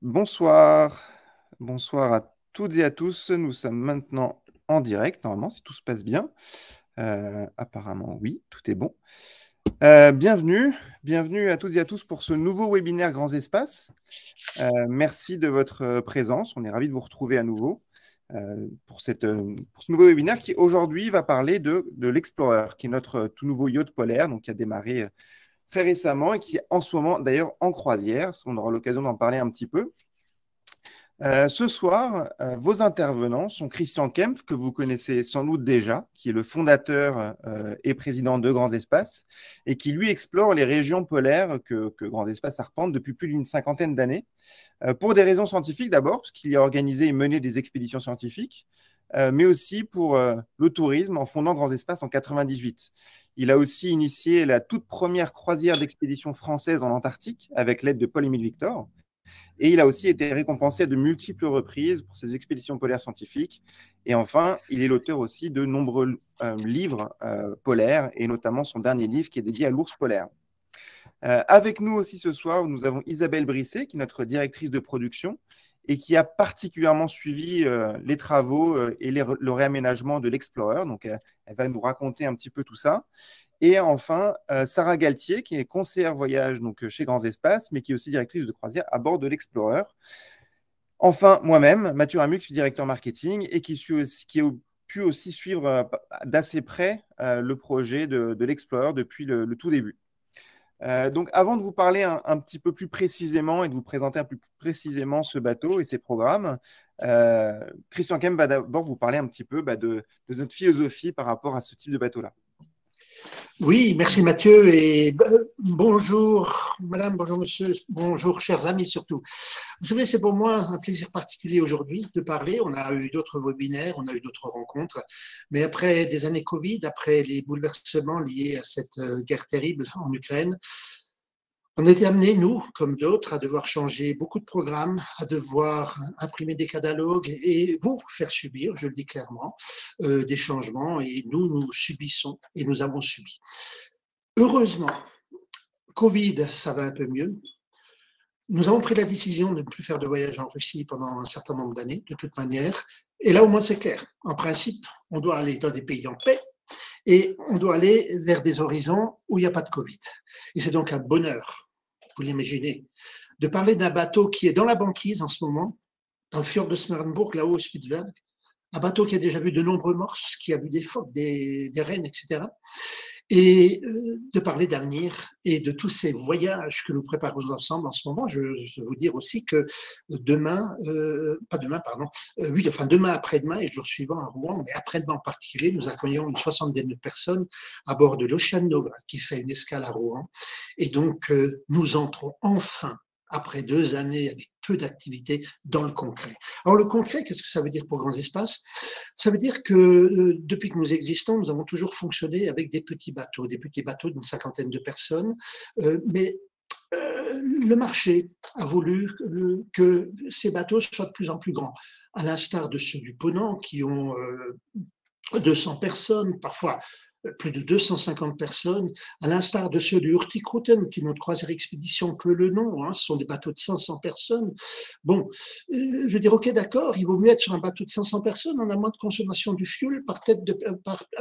Bonsoir, bonsoir à toutes et à tous. Nous sommes maintenant en direct, normalement, si tout se passe bien. Apparemment, oui, tout est bon. Bienvenue à toutes et à tous pour ce nouveau webinaire Grands Espaces. Merci de votre présence. On est ravis de vous retrouver à nouveau pour ce nouveau webinaire qui aujourd'hui va parler de l'Explorer, qui est notre tout nouveau yacht polaire, donc qui a démarré très récemment et qui est en ce moment d'ailleurs en croisière. On aura l'occasion d'en parler un petit peu. Ce soir, vos intervenants sont Christian Kempf, que vous connaissez sans doute déjà, qui est le fondateur et président de Grands Espaces, et qui lui explore les régions polaires que Grands Espaces arpente depuis plus d'une cinquantaine d'années, pour des raisons scientifiques d'abord, parce qu'il y a organisé et mené des expéditions scientifiques, mais aussi pour le tourisme en fondant Grands Espaces en 98. Il a aussi initié la toute première croisière d'expédition française en Antarctique avec l'aide de Paul-Émile Victor. Et il a aussi été récompensé à de multiples reprises pour ses expéditions polaires scientifiques. Et enfin, il est l'auteur aussi de nombreux livres polaires, et notamment son dernier livre qui est dédié à l'ours polaire. Avec nous aussi ce soir, nous avons Isabelle Brisset, qui est notre directrice de production et qui a particulièrement suivi les travaux et le réaménagement de l'Explorer. Donc, elle va nous raconter un petit peu tout ça. Et enfin, Sarah Galtier, qui est conseillère voyage donc, chez Grands Espaces, mais qui est aussi directrice de croisière à bord de l'Explorer. Enfin, moi-même, Mathieu Ramux, directeur marketing, et qui a pu aussi suivre d'assez près le projet de l'Explorer depuis le tout début. Donc, avant de vous parler un petit peu plus précisément et de vous présenter un peu plus précisément ce bateau et ses programmes, Christian Kem va d'abord vous parler un petit peu de notre philosophie par rapport à ce type de bateau-là. Oui, merci Mathieu et bonjour madame, bonjour monsieur, bonjour chers amis surtout. Vous savez, c'est pour moi un plaisir particulier aujourd'hui de parler. On a eu d'autres webinaires, on a eu d'autres rencontres, mais après des années Covid, après les bouleversements liés à cette guerre terrible en Ukraine, on était amenés, nous, comme d'autres, à devoir changer beaucoup de programmes, à devoir imprimer des catalogues et vous faire subir, je le dis clairement, des changements. Et nous subissons et nous avons subi. Heureusement, Covid, ça va un peu mieux. Nous avons pris la décision de ne plus faire de voyage en Russie pendant un certain nombre d'années, de toute manière. Et là, au moins, c'est clair. En principe, on doit aller dans des pays en paix et on doit aller vers des horizons où il n'y a pas de Covid. Et c'est donc un bonheur, vous l'imaginez, de parler d'un bateau qui est dans la banquise en ce moment, dans le fjord de Smerenburg, là-haut au Spitzberg, un bateau qui a déjà vu de nombreux morses, qui a vu des phoques, des rennes, etc. Et de parler d'avenir et de tous ces voyages que nous préparons ensemble en ce moment. Je veux vous dire aussi que demain, pas demain, pardon, oui, enfin demain, après-demain et le jour suivant à Rouen, mais après-demain en particulier, nous accueillons une soixantaine de personnes à bord de l'Ocean Nova qui fait une escale à Rouen. Et donc, nous entrons enfin après 2 années avec peu d'activité, dans le concret. Alors le concret, qu'est-ce que ça veut dire pour Grands Espaces? Ça veut dire que depuis que nous existons, nous avons toujours fonctionné avec des petits bateaux d'une cinquantaine de personnes, mais le marché a voulu que ces bateaux soient de plus en plus grands, à l'instar de ceux du Ponant qui ont 200 personnes, parfois plus de 250 personnes, à l'instar de ceux du Hurtigruten, qui n'ont de croisière expédition que le nom, hein, ce sont des bateaux de 500 personnes. Bon, je veux dire, ok, d'accord, il vaut mieux être sur un bateau de 500 personnes, on a moins de consommation du fuel par tête,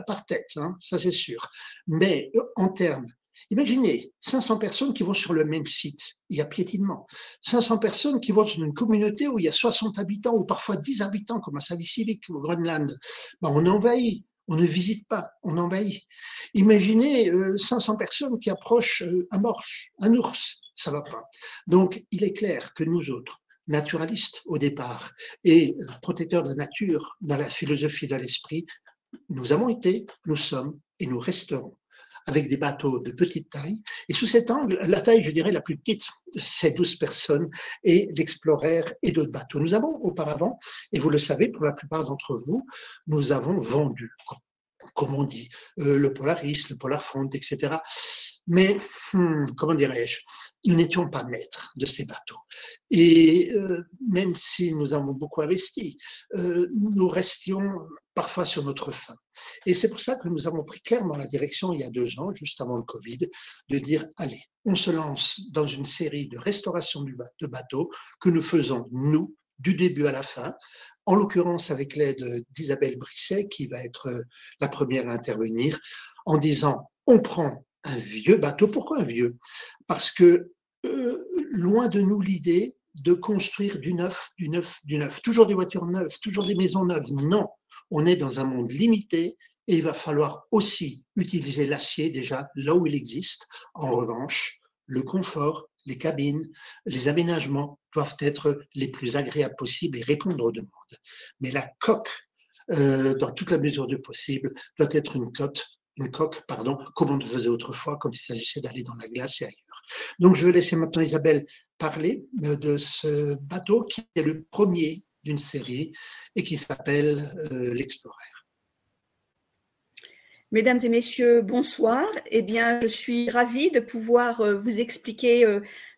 par tête, hein, ça c'est sûr. Mais en termes, imaginez 500 personnes qui vont sur le même site, il y a piétinement. 500 personnes qui vont dans une communauté où il y a 60 habitants ou parfois 10 habitants, comme à Savissivik au Groenland. Ben, on envahit. On ne visite pas, on envahit. Imaginez 500 personnes qui approchent un ours, ça ne va pas. Donc, il est clair que nous autres, naturalistes au départ et protecteurs de la nature dans la philosophie de l'esprit, nous avons été, nous sommes et nous resterons avec des bateaux de petite taille. Et sous cet angle, la taille, je dirais, la plus petite, c'est 12 personnes et l'Explorer et d'autres bateaux. Nous avons auparavant, et vous le savez, pour la plupart d'entre vous, nous avons vendu, comme on dit, le Polaris, le Polarfront, etc. Mais, comment dirais-je, nous n'étions pas maîtres de ces bateaux. Et même si nous avons beaucoup investi, nous restions parfois sur notre faim. Et c'est pour ça que nous avons pris clairement la direction, il y a 2 ans, juste avant le Covid, de dire, allez, on se lance dans une série de restauration de bateaux que nous faisons, nous, du début à la fin, en l'occurrence avec l'aide d'Isabelle Brisset, qui va être la première à intervenir, en disant, on prend un vieux bateau. Pourquoi un vieux? Parce que loin de nous l'idée de construire du neuf, du neuf, du neuf. Toujours des voitures neuves, toujours des maisons neuves. Non, on est dans un monde limité et il va falloir aussi utiliser l'acier déjà là où il existe. En revanche, le confort, les cabines, les aménagements doivent être les plus agréables possibles et répondre aux demandes. Mais la coque, dans toute la mesure du possible, doit être une coque, comme on le faisait autrefois quand il s'agissait d'aller dans la glace et ailleurs. Donc, je vais laisser maintenant Isabelle parler de ce bateau qui est le premier d'une série et qui s'appelle l'Explorer. Mesdames et messieurs, bonsoir. Eh bien, je suis ravie de pouvoir vous expliquer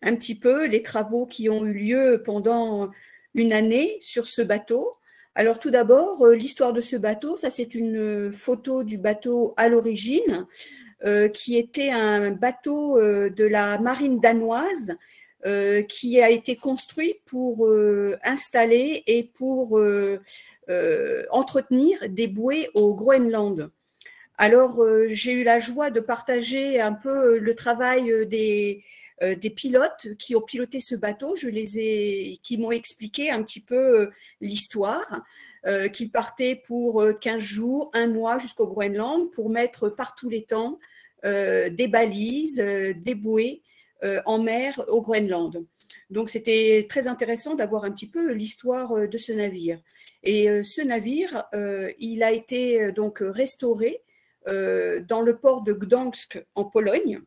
un petit peu les travaux qui ont eu lieu pendant une année sur ce bateau. Alors, tout d'abord, l'histoire de ce bateau, ça c'est une photo du bateau à l'origine, qui était un bateau de la marine danoise qui a été construit pour installer et pour entretenir des bouées au Groenland. Alors, j'ai eu la joie de partager un peu le travail des pilotes qui ont piloté ce bateau. Qui m'ont expliqué un petit peu l'histoire, qu'ils partaient pour 15 jours, un mois jusqu'au Groenland pour mettre par tous les temps des balises, des bouées en mer au Groenland. Donc, c'était très intéressant d'avoir un petit peu l'histoire de ce navire. Et ce navire, il a été donc restauré dans le port de Gdańsk en Pologne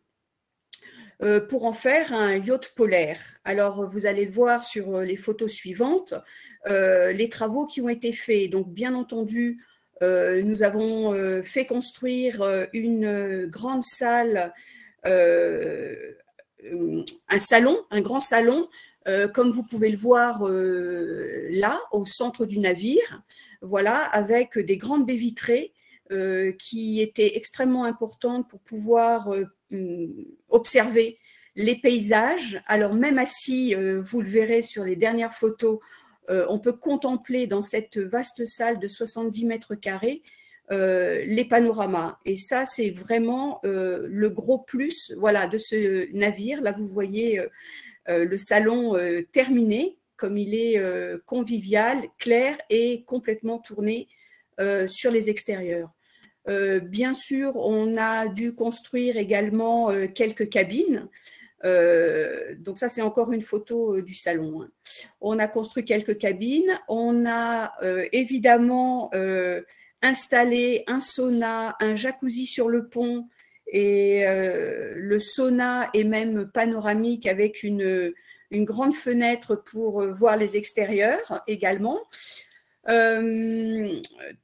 pour en faire un yacht polaire. Alors, vous allez le voir sur les photos suivantes, les travaux qui ont été faits. Donc, bien entendu, nous avons fait construire une grande salle, un grand salon, comme vous pouvez le voir là, au centre du navire, voilà, avec des grandes baies vitrées qui étaient extrêmement importantes pour pouvoir observer les paysages. Alors même assis, vous le verrez sur les dernières photos, on peut contempler dans cette vaste salle de 70 mètres carrés les panoramas. Et ça, c'est vraiment le gros plus, voilà, de ce navire. Là, vous voyez le salon terminé, comme il est convivial, clair et complètement tourné sur les extérieurs. Bien sûr, on a dû construire également quelques cabines. Donc ça, c'est encore une photo du salon, hein. On a construit quelques cabines. On a évidemment installé un sauna, un jacuzzi sur le pont, et le sauna est même panoramique avec une grande fenêtre pour voir les extérieurs également.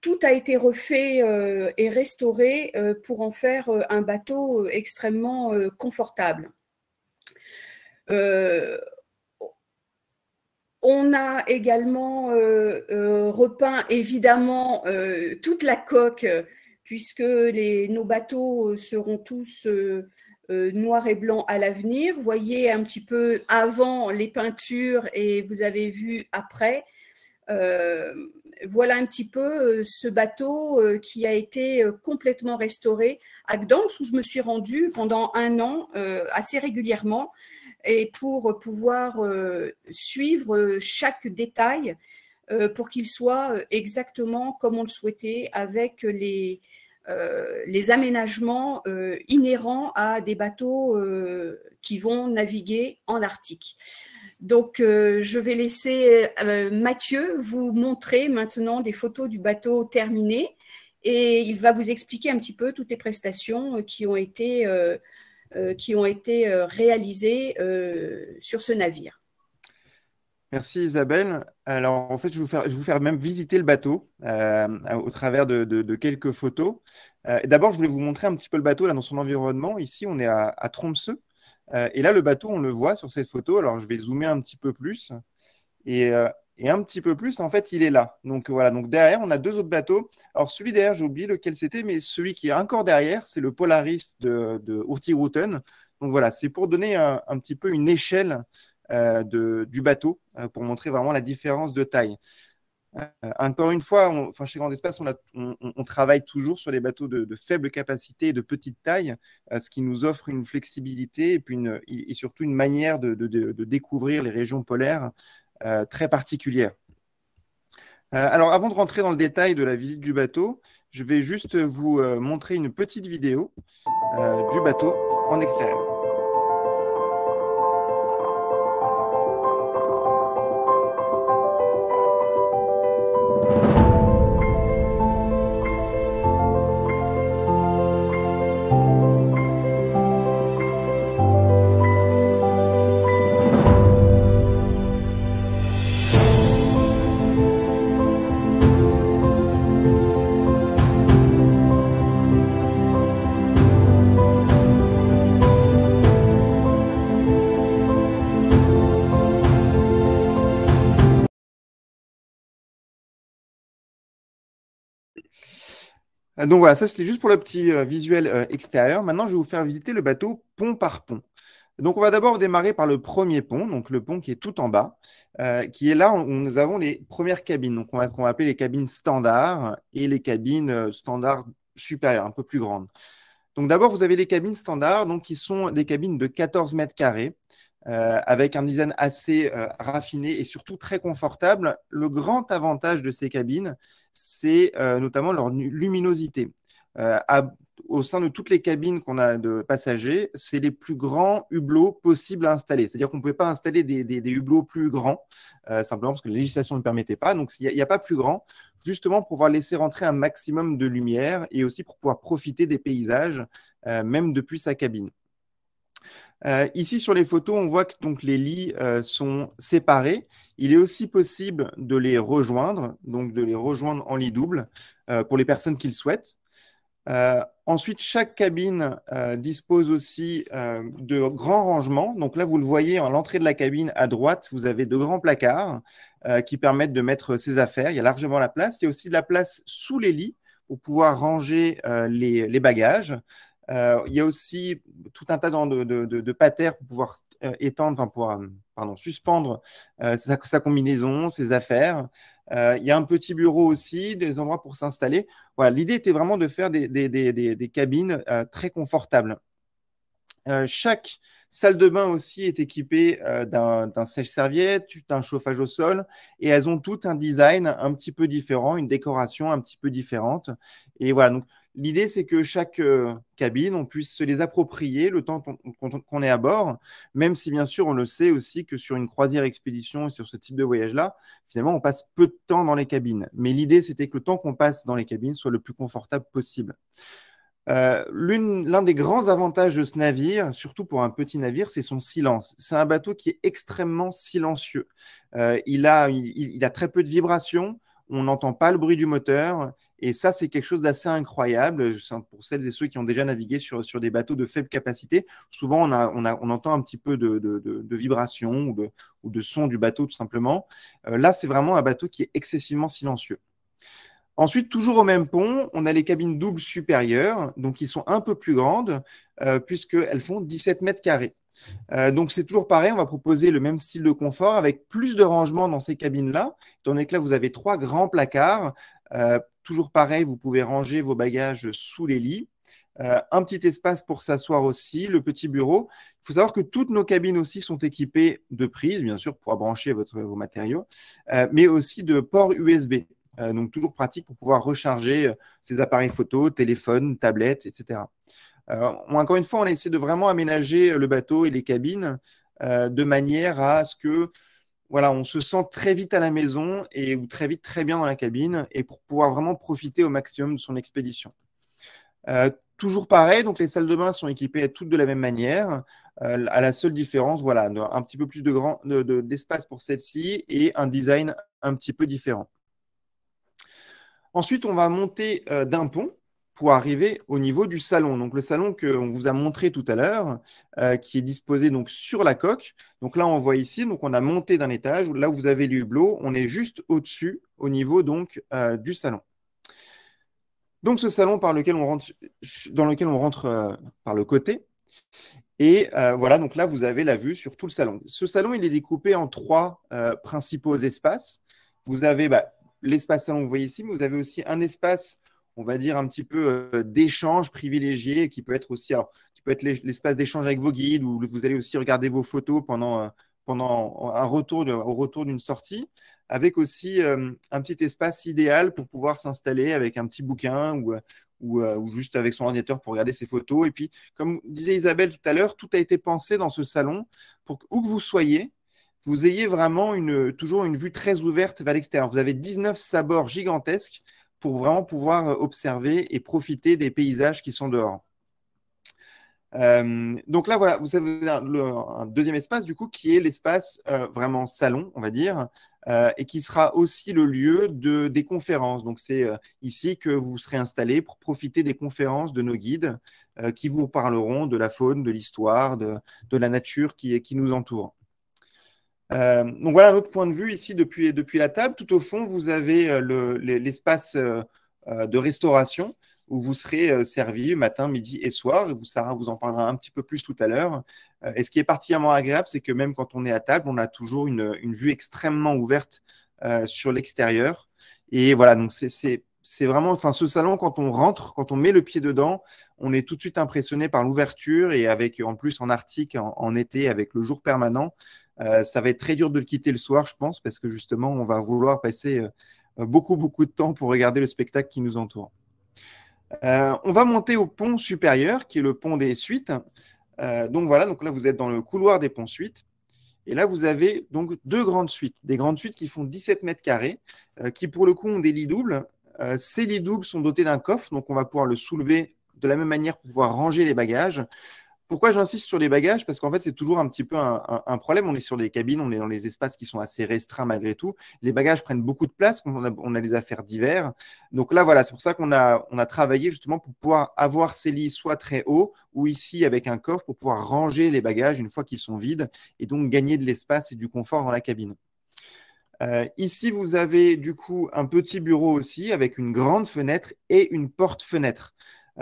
Tout a été refait et restauré pour en faire un bateau extrêmement confortable. On a également repeint évidemment toute la coque, puisque nos bateaux seront tous noirs et blancs à l'avenir. Vous voyez un petit peu avant les peintures et vous avez vu après. Voilà un petit peu ce bateau qui a été complètement restauré à Gdańsk, où je me suis rendue pendant un an assez régulièrement, et pour pouvoir suivre chaque détail pour qu'il soit exactement comme on le souhaitait, avec les aménagements inhérents à des bateaux qui vont naviguer en Arctique. Donc, je vais laisser Mathieu vous montrer maintenant des photos du bateau terminé, et il va vous expliquer un petit peu toutes les prestations qui ont été réalisées sur ce navire. Merci Isabelle. Alors en fait, je vais vous faire même visiter le bateau au travers de quelques photos. D'abord, je voulais vous montrer un petit peu le bateau là, dans son environnement. Ici, on est à Tromsø. Et là, le bateau, on le voit sur cette photo. Alors, je vais zoomer un petit peu plus. Et et un petit peu plus, en fait, il est là. Donc voilà, donc derrière, on a deux autres bateaux. Alors celui derrière, j'ai oublié lequel c'était, mais celui qui est encore derrière, c'est le Polaris de Hurtigruten. Donc voilà, c'est pour donner un petit peu une échelle du bateau, pour montrer vraiment la différence de taille. Encore une fois, enfin, chez Grands Espaces, on travaille toujours sur les bateaux de faible capacité et de petite taille, ce qui nous offre une flexibilité et, puis et surtout une manière de découvrir les régions polaires très particulières. Alors, avant de rentrer dans le détail de la visite du bateau, je vais juste vous montrer une petite vidéo du bateau en extérieur. Donc voilà, ça c'était juste pour le petit visuel extérieur. Maintenant, je vais vous faire visiter le bateau pont par pont. Donc on va d'abord démarrer par le premier pont, donc le pont qui est tout en bas, qui est là où nous avons les premières cabines, donc qu'on va appeler les cabines standards et les cabines standards supérieures, un peu plus grandes. Donc d'abord, vous avez les cabines standards, donc qui sont des cabines de 14 mètres carrés, avec un design assez raffiné et surtout très confortable. Le grand avantage de ces cabines, c'est notamment leur luminosité. Au sein de toutes les cabines qu'on a de passagers, c'est les plus grands hublots possibles à installer. C'est-à-dire qu'on ne pouvait pas installer des hublots plus grands, simplement parce que la législation ne permettait pas. Donc, il n'y a pas plus grand, justement pour pouvoir laisser rentrer un maximum de lumière et aussi pour pouvoir profiter des paysages, même depuis sa cabine. Ici, sur les photos, on voit que donc, les lits sont séparés. Il est aussi possible de les rejoindre, donc de les rejoindre en lit double pour les personnes qui le souhaitent. Ensuite, chaque cabine dispose aussi de grands rangements. Donc là, vous le voyez, à l'entrée de la cabine, à droite, vous avez de grands placards qui permettent de mettre ses affaires. Il y a largement la place. Il y a aussi de la place sous les lits pour pouvoir ranger les bagages. Il y a aussi tout un tas de patères pour pouvoir étendre, enfin pour suspendre sa combinaison, ses affaires. Il y a un petit bureau aussi, des endroits pour s'installer. Voilà, l'idée était vraiment de faire des cabines très confortables. Chaque salle de bain aussi est équipée d'un sèche-serviette, d'un chauffage au sol, et elles ont toutes un design un petit peu différent, une décoration un petit peu différente. Et voilà, donc l'idée, c'est que chaque cabine, on puisse se les approprier le temps qu'on est à bord, même si bien sûr, on le sait aussi que sur une croisière expédition et sur ce type de voyage-là, finalement, on passe peu de temps dans les cabines. Mais l'idée, c'était que le temps qu'on passe dans les cabines soit le plus confortable possible. L'un des grands avantages de ce navire, surtout pour un petit navire, c'est son silence. C'est un bateau qui est extrêmement silencieux. Il a très peu de vibrations, on n'entend pas le bruit du moteur, et ça, c'est quelque chose d'assez incroyable. Pour celles et ceux qui ont déjà navigué sur des bateaux de faible capacité, souvent on entend un petit peu de vibrations ou de son du bateau, tout simplement. Là, c'est vraiment un bateau qui est excessivement silencieux. Ensuite, toujours au même pont, on a les cabines doubles supérieures, donc qui sont un peu plus grandes, puisqu'elles font 17 mètres carrés. Donc, c'est toujours pareil, on va proposer le même style de confort avec plus de rangement dans ces cabines-là, étant donné que là, vous avez 3 grands placards. Toujours pareil, vous pouvez ranger vos bagages sous les lits. Un petit espace pour s'asseoir aussi, le petit bureau. Il faut savoir que toutes nos cabines aussi sont équipées de prises, bien sûr, pour brancher vos matériaux, mais aussi de ports USB. Donc, toujours pratique pour pouvoir recharger ses appareils photo, téléphone, tablette, etc. Encore une fois, on a essayé de vraiment aménager le bateau et les cabines de manière à ce que voilà, on se sent très vite à la maison ou très vite très bien dans la cabine et pour pouvoir vraiment profiter au maximum de son expédition. Toujours pareil, donc les salles de bain sont équipées toutes de la même manière, à la seule différence, voilà, un petit peu plus d'espace pour celle-ci et un design un petit peu différent. Ensuite, on va monter d'un pont pour arriver au niveau du salon. Donc, le salon qu'on vous a montré tout à l'heure, qui est disposé donc sur la coque. Donc là, on voit ici, donc on a monté d'un étage. Là où vous avez les hublots, on est juste au-dessus, au niveau donc du salon. Donc, ce salon dans lequel on rentre par le côté. Et voilà, donc là, vous avez la vue sur tout le salon. Ce salon, il est découpé en 3 principaux espaces. Vous avez l'espace salon que vous voyez ici, mais vous avez aussi un espace, on va dire, un petit peu d'échange privilégié, qui peut être aussi, alors, qui peut être l'espace d'échange avec vos guides, où vous allez aussi regarder vos photos pendant au retour d'une sortie, avec aussi un petit espace idéal pour pouvoir s'installer avec un petit bouquin ou juste avec son ordinateur pour regarder ses photos. Et puis, comme disait Isabelle tout à l'heure, tout a été pensé dans ce salon pour que, où que vous soyez, vous ayez vraiment toujours une vue très ouverte vers l'extérieur. Vous avez 19 sabords gigantesques pour vraiment pouvoir observer et profiter des paysages qui sont dehors. Donc là, voilà, vous avez un deuxième espace, du coup, qui est l'espace vraiment salon, on va dire, et qui sera aussi le lieu des conférences. Donc, c'est ici que vous serez installé pour profiter des conférences de nos guides qui vous parleront de la faune, de l'histoire, de la nature qui nous entoure. Donc voilà un autre point de vue ici depuis la table. Tout au fond, vous avez l'espace de restauration où vous serez servi matin, midi et soir. Et Sarah vous en parlera un petit peu plus tout à l'heure. Et ce qui est particulièrement agréable, c'est que même quand on est à table, on a toujours une vue extrêmement ouverte sur l'extérieur. Et voilà, donc c'est vraiment, enfin, ce salon, quand on rentre, quand on met le pied dedans, on est tout de suite impressionné par l'ouverture et avec, en plus, en Arctique, en été, avec le jour permanent. Ça va être très dur de le quitter le soir, je pense, parce que justement, on va vouloir passer beaucoup de temps pour regarder le spectacle qui nous entoure. On va monter au pont supérieur, qui est le pont des Suites. Donc voilà, donc là, vous êtes dans le couloir des ponts Suites. Et là, vous avez donc 2 grandes suites, des grandes suites qui font 17 mètres carrés, qui pour le coup ont des lits doubles. Ces lits doubles sont dotés d'un coffre, donc on va pouvoir le soulever de la même manière pour pouvoir ranger les bagages. Pourquoi j'insiste sur les bagages? Parce qu'en fait, c'est toujours un petit peu un problème. On est sur des cabines, on est dans les espaces qui sont assez restreints malgré tout. Les bagages prennent beaucoup de place quand on a les affaires divers. Donc là, voilà, c'est pour ça qu'on a travaillé justement pour pouvoir avoir ces lits soit très hauts ou ici avec un coffre pour pouvoir ranger les bagages une fois qu'ils sont vides et donc gagner de l'espace et du confort dans la cabine. Ici, vous avez du coup un petit bureau aussi avec une grande fenêtre et une porte-fenêtre.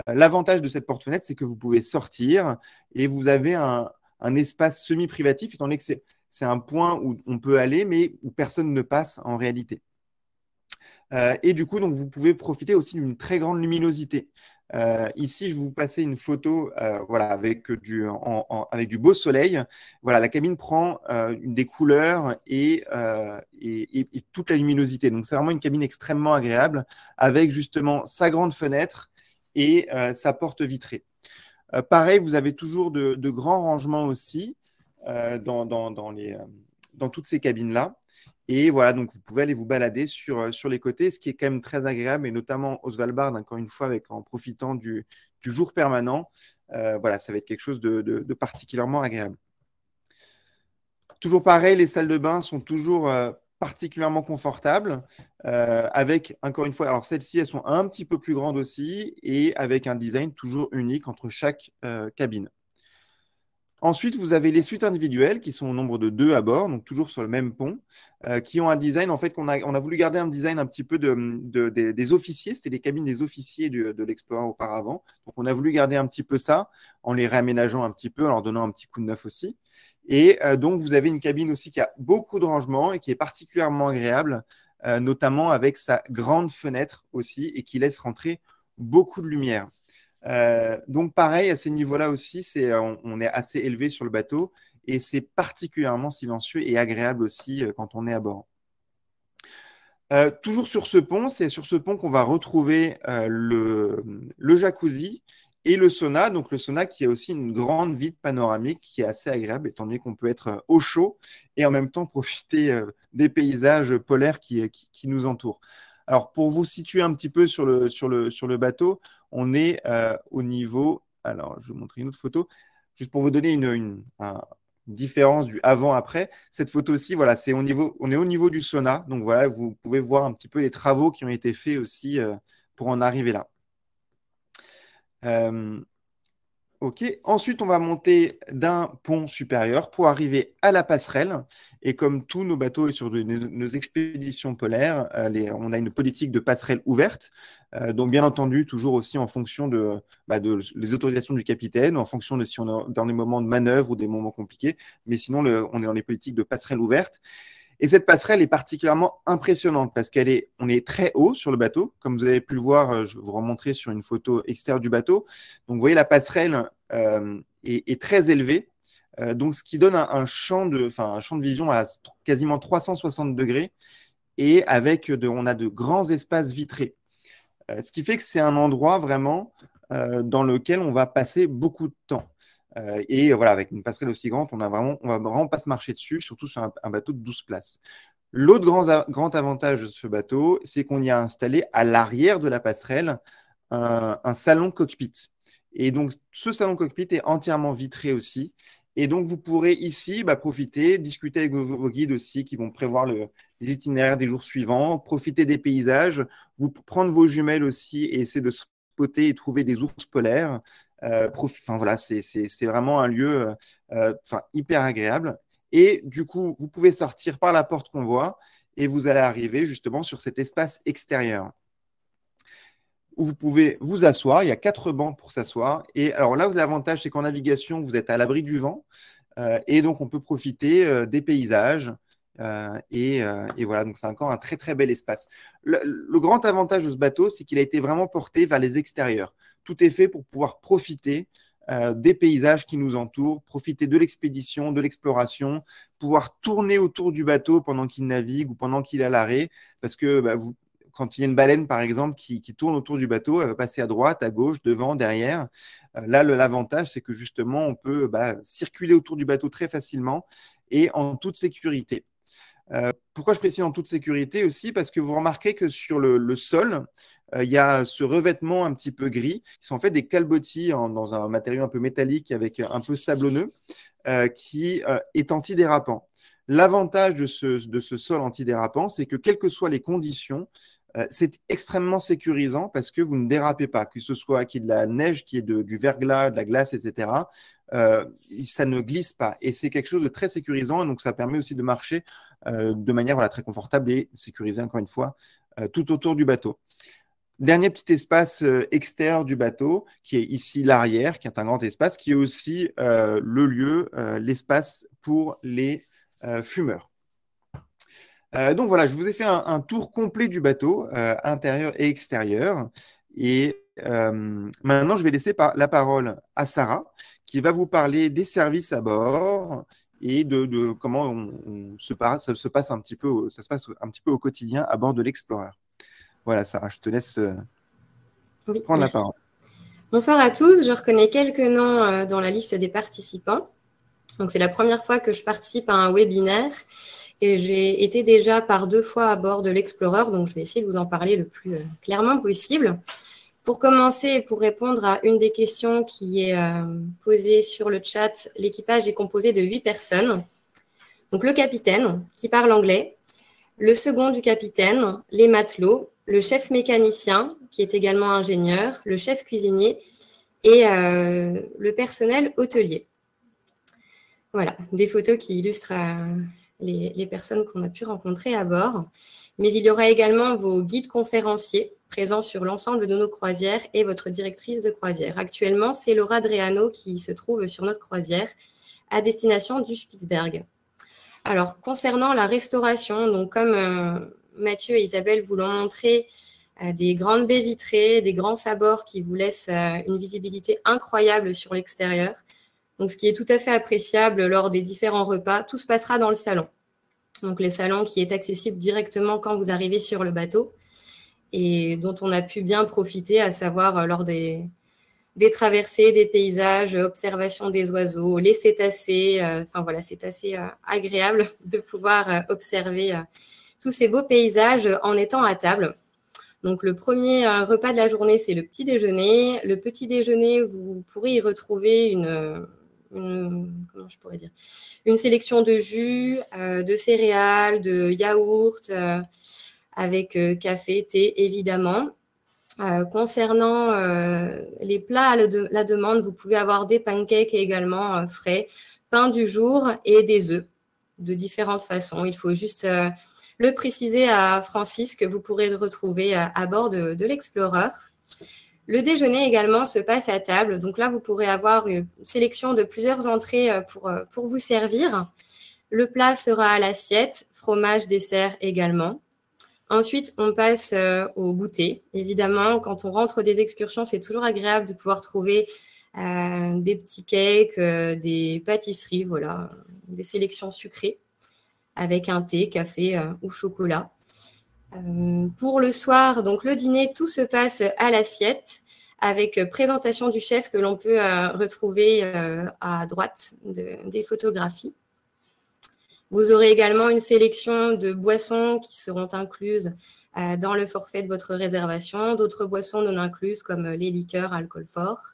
L'avantage de cette porte-fenêtre, c'est que vous pouvez sortir et vous avez un espace semi-privatif, étant donné que c'est un point où on peut aller, mais où personne ne passe en réalité. Et du coup, donc, vous pouvez profiter aussi d'une très grande luminosité. Ici, je vais vous passer une photo voilà, avec du beau soleil. Voilà, la cabine prend des couleurs et toute la luminosité. Donc, c'est vraiment une cabine extrêmement agréable avec justement sa grande fenêtre et sa porte vitrée. Pareil, vous avez toujours de grands rangements aussi dans toutes ces cabines-là. Et voilà, donc vous pouvez aller vous balader sur les côtés, ce qui est quand même très agréable, et notamment au Svalbard, encore une fois, en profitant du jour permanent. Voilà, ça va être quelque chose de particulièrement agréable. Toujours pareil, les salles de bain sont toujours particulièrement confortables, avec, encore une fois, alors celles-ci, elles sont un petit peu plus grandes aussi, et avec un design toujours unique entre chaque cabine. Ensuite, vous avez les suites individuelles qui sont au nombre de 2 à bord, donc toujours sur le même pont, qui ont un design, en fait, on a voulu garder un design un petit peu des officiers, c'était les cabines des officiers de l'Explorer auparavant. Donc, on a voulu garder un petit peu ça en les réaménageant un petit peu, en leur donnant un petit coup de neuf aussi. Et donc, vous avez une cabine aussi qui a beaucoup de rangements et qui est particulièrement agréable, notamment avec sa grande fenêtre aussi et qui laisse rentrer beaucoup de lumière. Donc pareil, à ces niveaux-là aussi, on est assez élevé sur le bateau et c'est particulièrement silencieux et agréable aussi quand on est à bord. Toujours sur ce pont, c'est sur ce pont qu'on va retrouver le jacuzzi et le sauna. Donc le sauna qui a aussi une grande vue panoramique qui est assez agréable étant donné qu'on peut être au chaud et en même temps profiter des paysages polaires qui nous entourent. Alors, pour vous situer un petit peu sur le bateau, on est au niveau… Alors, je vais vous montrer une autre photo. Juste pour vous donner une différence du avant-après. Cette photo-ci, voilà, on est au niveau du sauna. Donc, voilà, vous pouvez voir un petit peu les travaux qui ont été faits aussi pour en arriver là. Euh, Ok. Ensuite, on va monter d'un pont supérieur pour arriver à la passerelle. Et comme tous nos bateaux et sur nos expéditions polaires, on a une politique de passerelle ouverte. Donc, bien entendu, toujours aussi en fonction de les autorisations du capitaine, en fonction de si on est dans des moments de manœuvre ou des moments compliqués. Mais sinon, on est dans les politiques de passerelle ouverte. Et cette passerelle est particulièrement impressionnante parce on est très haut sur le bateau. Comme vous avez pu le voir, je vais vous remontrer sur une photo extérieure du bateau. Donc, vous voyez, la passerelle est très élevée. Donc, ce qui donne un champ de vision à quasiment 360 degrés et on a de grands espaces vitrés. Ce qui fait que c'est un endroit vraiment dans lequel on va passer beaucoup de temps. Et voilà, avec une passerelle aussi grande, on va vraiment pas se marcher dessus, surtout sur un bateau de 12 places. L'autre grand avantage de ce bateau, c'est qu'on y a installé à l'arrière de la passerelle un salon cockpit. Et donc, ce salon cockpit est entièrement vitré aussi. Et donc, vous pourrez ici profiter, discuter avec vos guides aussi qui vont prévoir les itinéraires des jours suivants, profiter des paysages, vous prendre vos jumelles aussi et essayer de spotter et trouver des ours polaires. Voilà, c'est vraiment un lieu hyper agréable. Et du coup, vous pouvez sortir par la porte qu'on voit et vous allez arriver justement sur cet espace extérieur où vous pouvez vous asseoir. Il y a 4 bancs pour s'asseoir. Et alors là, l'avantage, c'est qu'en navigation, vous êtes à l'abri du vent. Et donc, on peut profiter des paysages. Et voilà, donc c'est encore un très, très bel espace. Le grand avantage de ce bateau, c'est qu'il a été vraiment porté vers les extérieurs. Tout est fait pour pouvoir profiter des paysages qui nous entourent, profiter de l'expédition, de l'exploration, pouvoir tourner autour du bateau pendant qu'il navigue ou pendant qu'il est à l'arrêt, parce que quand il y a une baleine, par exemple, qui tourne autour du bateau, elle va passer à droite, à gauche, devant, derrière. Là, l'avantage, c'est que justement, on peut circuler autour du bateau très facilement et en toute sécurité. Pourquoi je précise en toute sécurité aussi? Parce que vous remarquez que sur le sol, il y a ce revêtement un petit peu gris, qui sont en fait des calbotis dans un matériau un peu métallique avec un peu sablonneux, qui est antidérapant. L'avantage de ce sol antidérapant, c'est que quelles que soient les conditions, c'est extrêmement sécurisant parce que vous ne dérapez pas, que ce soit qu'il y ait de la neige, qu'il y ait du verglas, de la glace, etc. Ça ne glisse pas et c'est quelque chose de très sécurisant et donc ça permet aussi de marcher de manière très confortable et sécurisée encore une fois tout autour du bateau. Dernier petit espace extérieur du bateau qui est ici l'arrière, qui est un grand espace, qui est aussi le lieu, l'espace pour les fumeurs. Donc voilà, je vous ai fait un tour complet du bateau, intérieur et extérieur. Et maintenant, je vais laisser la parole à Sarah, qui va vous parler des services à bord et de comment ça se passe un petit peu au quotidien à bord de l'Explorer. Voilà, Sarah, je te laisse prendre la parole. Bonsoir à tous, je reconnais quelques noms dans la liste des participants. Donc, c'est la première fois que je participe à un webinaire et j'ai été déjà par 2 fois à bord de l'Explorer, donc je vais essayer de vous en parler le plus clairement possible. Pour commencer et pour répondre à une des questions qui est posée sur le chat, l'équipage est composé de 8 personnes. Donc, le capitaine qui parle anglais, le second du capitaine, les matelots, le chef mécanicien qui est également ingénieur, le chef cuisinier et le personnel hôtelier. Voilà, des photos qui illustrent les personnes qu'on a pu rencontrer à bord. Mais il y aura également vos guides conférenciers présents sur l'ensemble de nos croisières et votre directrice de croisière. Actuellement, c'est Laura Dreano qui se trouve sur notre croisière à destination du Spitzberg. Alors, concernant la restauration, donc comme Mathieu et Isabelle vous l'ont montré, des grandes baies vitrées, des grands sabords qui vous laissent une visibilité incroyable sur l'extérieur. Donc, ce qui est tout à fait appréciable lors des différents repas, tout se passera dans le salon. Donc, le salon qui est accessible directement quand vous arrivez sur le bateau et dont on a pu bien profiter, à savoir lors des traversées, des paysages, observation des oiseaux, les cétacés. Enfin, voilà, c'est assez agréable de pouvoir observer tous ces beaux paysages en étant à table. Donc, le premier repas de la journée, c'est le petit déjeuner. Le petit déjeuner, vous pourrez y retrouver comment je pourrais dire, une sélection de jus, de céréales, de yaourts, avec café, thé, évidemment. Concernant les plats à la demande, vous pouvez avoir des pancakes également frais, pain du jour et des œufs de différentes façons. Il faut juste le préciser à Francis que vous pourrez retrouver à bord de l'Explorer. Le déjeuner également se passe à table. Donc là, vous pourrez avoir une sélection de plusieurs entrées pour vous servir. Le plat sera à l'assiette, fromage, dessert également. Ensuite, on passe au goûter. Évidemment, quand on rentre des excursions, c'est toujours agréable de pouvoir trouver des petits cakes, des pâtisseries, voilà, des sélections sucrées avec un thé, café ou chocolat. Pour le soir, donc le dîner, tout se passe à l'assiette avec présentation du chef que l'on peut retrouver à droite des photographies. Vous aurez également une sélection de boissons qui seront incluses dans le forfait de votre réservation, d'autres boissons non incluses comme les liqueurs, alcool fort.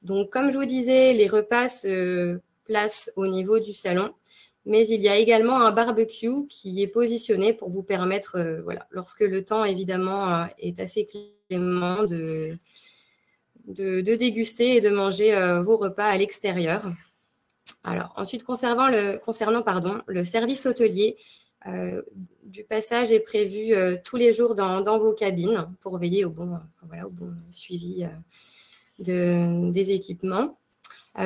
Donc, comme je vous disais, les repas se placent au niveau du salon, mais il y a également un barbecue qui est positionné pour vous permettre, voilà, lorsque le temps évidemment est assez clément, de déguster et de manger vos repas à l'extérieur. Alors, ensuite, concernant le service hôtelier, du passage est prévu tous les jours dans vos cabines pour veiller au bon suivi des équipements.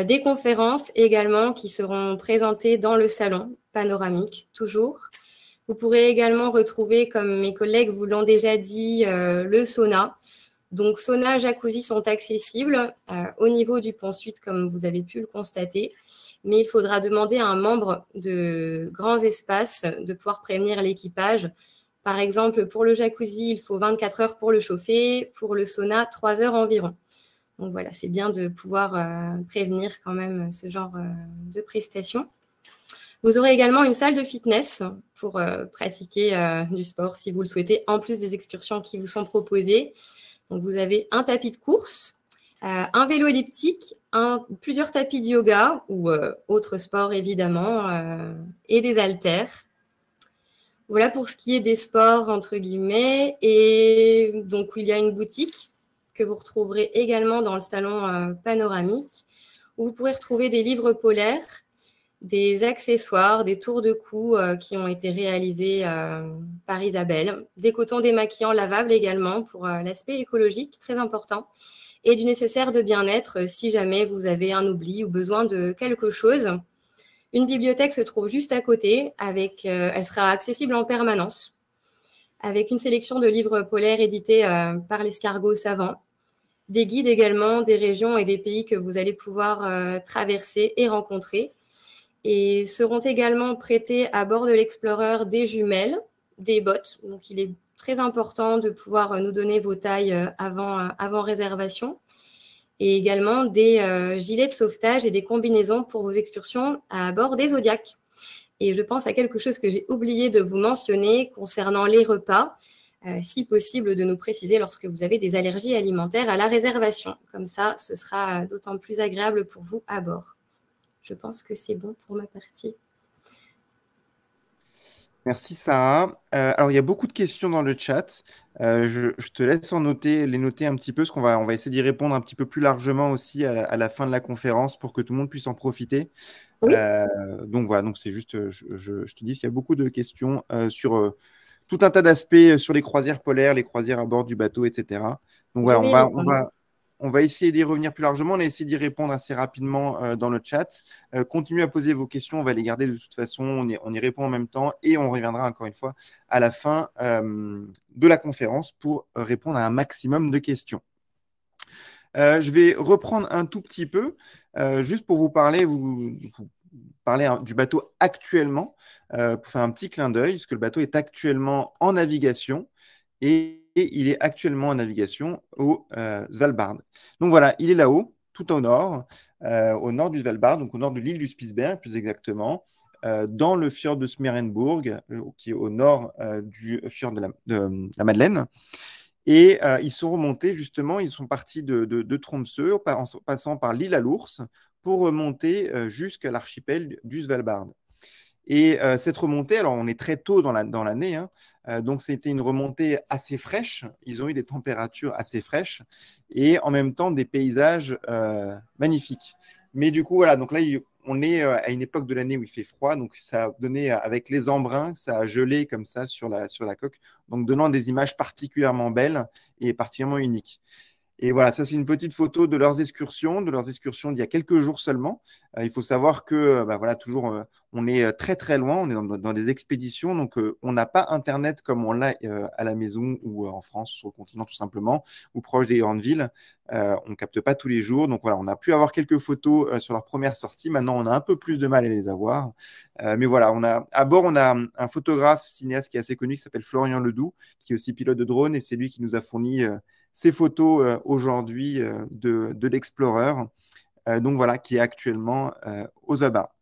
Des conférences également qui seront présentées dans le salon panoramique, toujours. Vous pourrez également retrouver, comme mes collègues vous l'ont déjà dit, le sauna. Donc, sauna, jacuzzi sont accessibles au niveau du pont suite, comme vous avez pu le constater. Mais il faudra demander à un membre de grands espaces de pouvoir prévenir l'équipage. Par exemple, pour le jacuzzi, il faut 24 heures pour le chauffer. Pour le sauna, 3 heures environ. Donc, voilà, c'est bien de pouvoir prévenir quand même ce genre de prestations. Vous aurez également une salle de fitness pour pratiquer du sport si vous le souhaitez, en plus des excursions qui vous sont proposées. Donc, vous avez un tapis de course, un vélo elliptique, plusieurs tapis de yoga ou autres sports évidemment, et des haltères. Voilà pour ce qui est des sports entre guillemets. Et donc, il y a une boutique que vous retrouverez également dans le salon panoramique où vous pourrez retrouver des livres polaires, des accessoires, des tours de cou qui ont été réalisés par Isabelle, des cotons démaquillants lavables également pour l'aspect écologique, très important, et du nécessaire de bien-être si jamais vous avez un oubli ou besoin de quelque chose. Une bibliothèque se trouve juste à côté, elle sera accessible en permanence, avec une sélection de livres polaires édités par l'Escargot Savant, des guides également des régions et des pays que vous allez pouvoir traverser et rencontrer. Et seront également prêtés à bord de l'Explorer des jumelles, des bottes. Donc, il est très important de pouvoir nous donner vos tailles avant réservation. Et également des gilets de sauvetage et des combinaisons pour vos excursions à bord des Zodiacs. Et je pense à quelque chose que j'ai oublié de vous mentionner concernant les repas. Si possible, de nous préciser lorsque vous avez des allergies alimentaires à la réservation. Comme ça, ce sera d'autant plus agréable pour vous à bord. Je pense que c'est bon pour ma partie. Merci Sarah. Alors, il y a beaucoup de questions dans le chat. Je te laisse les noter un petit peu, parce qu'on va essayer d'y répondre un petit peu plus largement aussi à la fin de la conférence pour que tout le monde puisse en profiter. Oui. Donc voilà, donc c'est juste, je te dis qu'il y a beaucoup de questions sur tout un tas d'aspects sur les croisières polaires, les croisières à bord du bateau, etc. Donc voilà, on va essayer d'y revenir plus largement. On a essayé d'y répondre assez rapidement dans le chat. Continuez à poser vos questions. On va les garder de toute façon. On y répond en même temps. Et on reviendra encore une fois à la fin de la conférence pour répondre à un maximum de questions. Je vais reprendre un tout petit peu, juste pour vous parler, du bateau actuellement, pour faire un petit clin d'œil, parce que le bateau est actuellement en navigation et il est actuellement en navigation au Svalbard. Donc voilà, il est là-haut, tout au nord du Svalbard, donc au nord de l'île du Spitsberg, plus exactement, dans le fjord de Smerenburg, qui est au nord du fjord de la Madeleine. Et ils sont remontés, justement, ils sont partis de Tromsø, en passant par l'île à l'ours, pour remonter jusqu'à l'archipel du Svalbard. Et cette remontée, alors on est très tôt dans l'année, hein, donc c'était une remontée assez fraîche. Ils ont eu des températures assez fraîches et en même temps des paysages magnifiques. Mais du coup, voilà, donc là, on est à une époque de l'année où il fait froid, donc ça a donné, avec les embruns, ça a gelé comme ça sur la coque, donc donnant des images particulièrement belles et particulièrement uniques. Et voilà, ça c'est une petite photo de leurs excursions d'il y a quelques jours seulement. Il faut savoir que, bah, voilà, toujours, on est très très loin, on est dans des expéditions, donc on n'a pas Internet comme on l'a à la maison ou en France, sur le continent tout simplement, ou proche des grandes villes. On ne capte pas tous les jours, donc voilà, on a pu avoir quelques photos sur leur première sortie. Maintenant, on a un peu plus de mal à les avoir. Mais voilà, à bord, on a un photographe cinéaste qui est assez connu, qui s'appelle Florian Ledoux, qui est aussi pilote de drone, et c'est lui qui nous a fourni ces photos aujourd'hui de l'Explorer, donc voilà, qui est actuellement aux abat.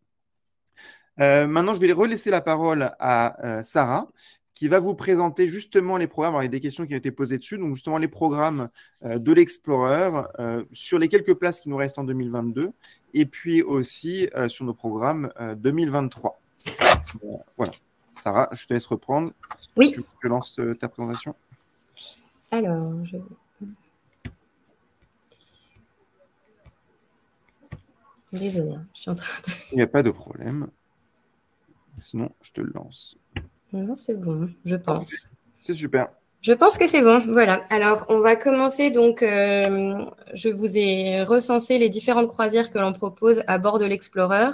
Maintenant, je vais relaisser la parole à Sarah, qui va vous présenter justement les programmes. Alors, il y a des questions qui ont été posées dessus, donc justement les programmes de l'Explorer sur les quelques places qui nous restent en 2022, et puis aussi sur nos programmes 2023. Voilà. Sarah, je te laisse reprendre. Oui. Tu veux que je lance ta présentation? Alors, désolée, je suis en train de... Il n'y a pas de problème. Sinon, je te le lance. Non, c'est bon, je pense. C'est super. Je pense que c'est bon, voilà. Alors, on va commencer. Donc, je vous ai recensé les différentes croisières que l'on propose à bord de l'Explorer.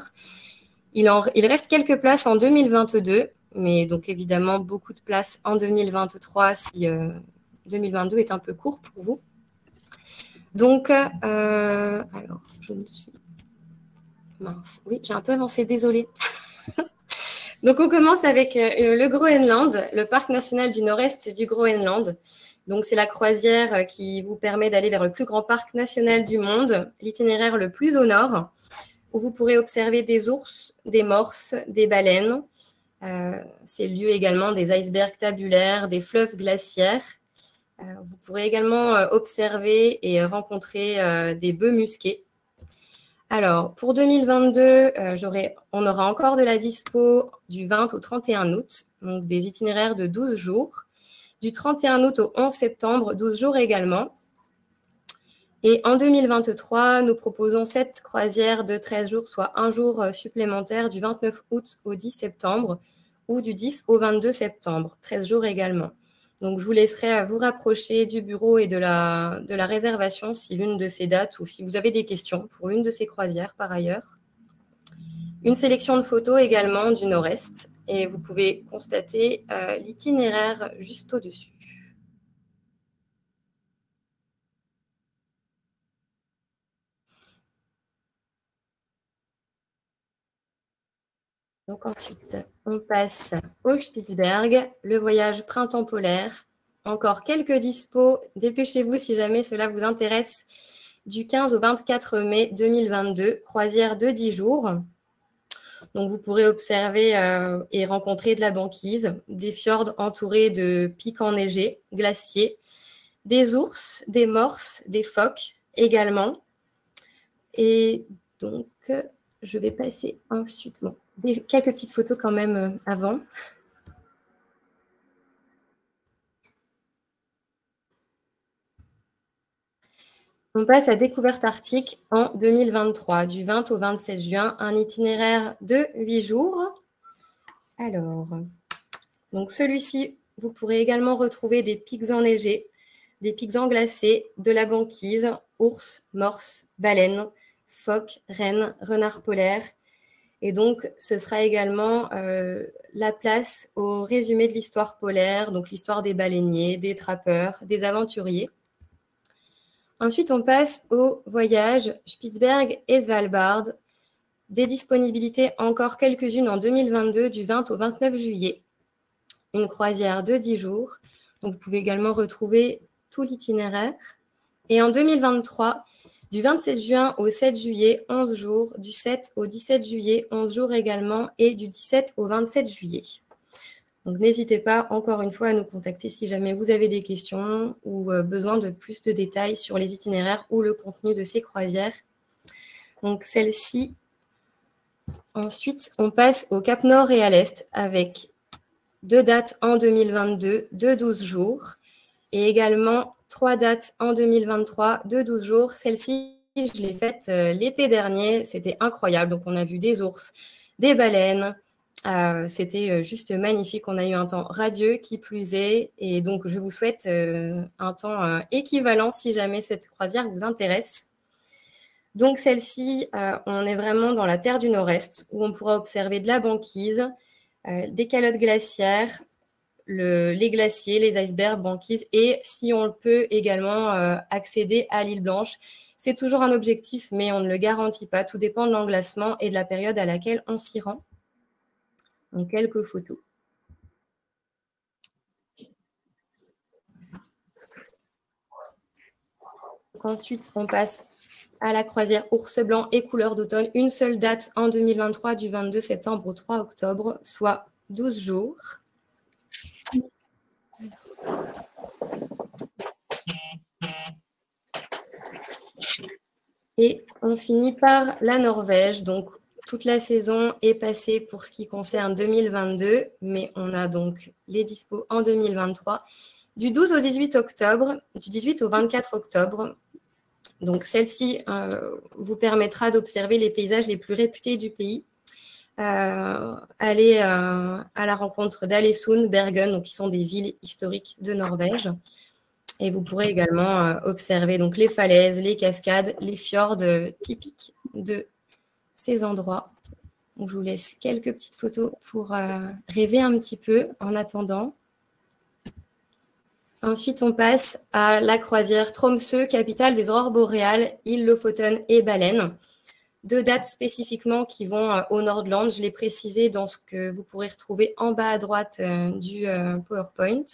Il reste quelques places en 2022, mais donc évidemment beaucoup de places en 2023 si 2022 est un peu court pour vous. Donc, alors, je ne suis... Mince, oui, j'ai un peu avancé, désolée. Donc, on commence avec le Groenland, le parc national du nord-est du Groenland. Donc, c'est la croisière qui vous permet d'aller vers le plus grand parc national du monde, l'itinéraire le plus au nord, où vous pourrez observer des ours, des morses, des baleines. C'est le lieu également des icebergs tabulaires, des fleuves glaciaires. Vous pourrez également observer et rencontrer des bœufs musqués. Alors, pour 2022, on aura encore de la dispo du 20 au 31 août, donc des itinéraires de 12 jours. Du 31 août au 11 septembre, 12 jours également. Et en 2023, nous proposons 7 croisières de 13 jours, soit un jour supplémentaire du 29 août au 10 septembre ou du 10 au 22 septembre, 13 jours également. Donc, je vous laisserai vous rapprocher du bureau et de la réservation si l'une de ces dates ou si vous avez des questions pour l'une de ces croisières par ailleurs. Une sélection de photos également du nord-est et vous pouvez constater l'itinéraire juste au-dessus. Donc ensuite, on passe au Spitzberg, le voyage printemps polaire. Encore quelques dispos, dépêchez-vous si jamais cela vous intéresse. Du 15 au 24 mai 2022, croisière de 10 jours. Donc vous pourrez observer et rencontrer de la banquise, des fjords entourés de pics enneigés, glaciers, des ours, des morses, des phoques également. Et donc, je vais passer ensuite... Bon, quelques petites photos quand même avant. On passe à Découverte Arctique en 2023, du 20 au 27 juin, un itinéraire de 8 jours. Alors, donc celui-ci, vous pourrez également retrouver des pics enneigés, des pics englacés, de la banquise, ours, morses, baleines, phoques, rennes, renards polaires. Et donc, ce sera également la place au résumé de l'histoire polaire, donc l'histoire des baleiniers, des trappeurs, des aventuriers. Ensuite, on passe au voyage Spitzberg et Svalbard. Des disponibilités encore quelques-unes en 2022, du 20 au 29 juillet. Une croisière de 10 jours. Donc, vous pouvez également retrouver tout l'itinéraire. Et en 2023, du 27 juin au 7 juillet, 11 jours. Du 7 au 17 juillet, 11 jours également. Et du 17 au 27 juillet. Donc, n'hésitez pas, encore une fois, à nous contacter si jamais vous avez des questions ou besoin de plus de détails sur les itinéraires ou le contenu de ces croisières. Donc, celle-ci, Ensuite, on passe au Cap Nord et à l'Est avec 2 dates en 2022 de 12 jours et également 3 dates en 2023 de 12 jours. Celle-ci, je l'ai faite l'été dernier. C'était incroyable. Donc, on a vu des ours, des baleines. C'était juste magnifique. On a eu un temps radieux, qui plus est. Et donc, je vous souhaite un temps équivalent si jamais cette croisière vous intéresse. Donc, celle-ci, on est vraiment dans la terre du Nord-Est où on pourra observer de la banquise, des calottes glaciaires, les glaciers, les icebergs, banquises et, si on le peut, également accéder à l'île Blanche. C'est toujours un objectif, mais on ne le garantit pas. Tout dépend de l'englacement et de la période à laquelle on s'y rend. Donc, quelques photos. Donc, ensuite, on passe à la croisière Ours Blanc et couleurs d'automne. Une seule date en 2023, du 22 septembre au 3 octobre, soit 12 jours. Et on finit par la Norvège. Donc, toute la saison est passée pour ce qui concerne 2022, mais on a donc les dispos en 2023, du 12 au 18 octobre, du 18 au 24 octobre. Donc, celle-ci vous permettra d'observer les paysages les plus réputés du pays. Aller à la rencontre d'Alesund, Bergen, donc qui sont des villes historiques de Norvège. Et vous pourrez également observer donc, les falaises, les cascades, les fjords typiques de ces endroits. Donc, je vous laisse quelques petites photos pour rêver un petit peu en attendant. Ensuite, on passe à la croisière Tromsø, capitale des aurores boréales, île Lofoten et Baleine. 2 dates spécifiquement qui vont au Nordland. Je l'ai précisé dans ce que vous pourrez retrouver en bas à droite du PowerPoint.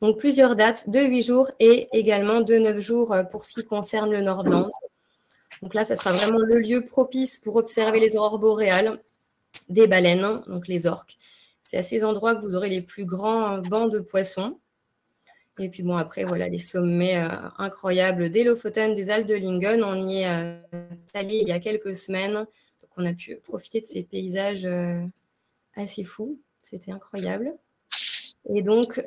Donc, plusieurs dates de 8 jours et également de 9 jours pour ce qui concerne le Nordland. Donc là, ça sera vraiment le lieu propice pour observer les aurores boréales, des baleines, donc les orques. C'est à ces endroits que vous aurez les plus grands bancs de poissons. Et puis bon, après, voilà, les sommets incroyables des Lofoten, des Alpes de Lingen. On y est allé il y a quelques semaines. Donc, on a pu profiter de ces paysages assez fous. C'était incroyable. Et donc,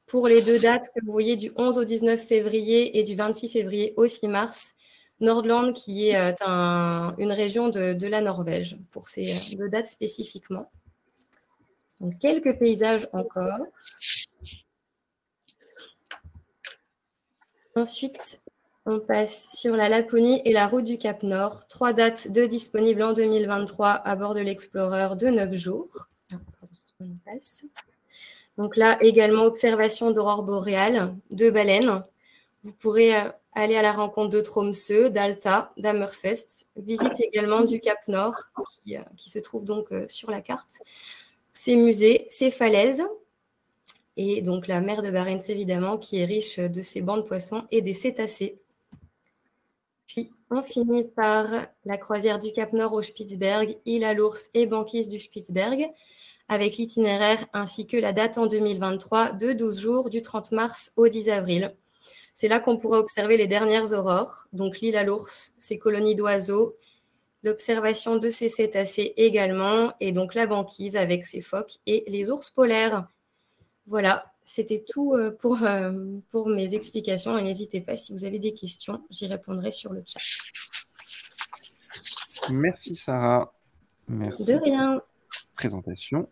pour les 2 dates que vous voyez du 11 au 19 février et du 26 février au 6 mars, Nordland, qui est une région de la Norvège, pour ces 2 dates spécifiquement. Donc, quelques paysages encore. Ensuite, on passe sur la Laponie et la route du Cap Nord. 3 dates de disponibles en 2023 à bord de l'Explorer de 9 jours. On passe. Donc là, également, observation d'aurore boréale, de baleines. Vous pourrez aller à la rencontre de Tromsø, d'Alta, d'Hammerfest. Visite également du Cap Nord, qui se trouve donc sur la carte. Ses musées, ses falaises. Et donc la mer de Barents, évidemment, qui est riche de ses bancs de poissons et des cétacés. Puis, on finit par la croisière du Cap Nord au Spitzberg, île à l'ours et banquise du Spitzberg, avec l'itinéraire ainsi que la date en 2023 de 12 jours, du 30 mars au 10 avril. C'est là qu'on pourra observer les dernières aurores, donc l'île à l'ours, ses colonies d'oiseaux, l'observation de ses cétacés également, et donc la banquise avec ses phoques et les ours polaires. Voilà, c'était tout pour mes explications et n'hésitez pas si vous avez des questions, j'y répondrai sur le chat. Merci Sarah. Merci. De rien. Présentation.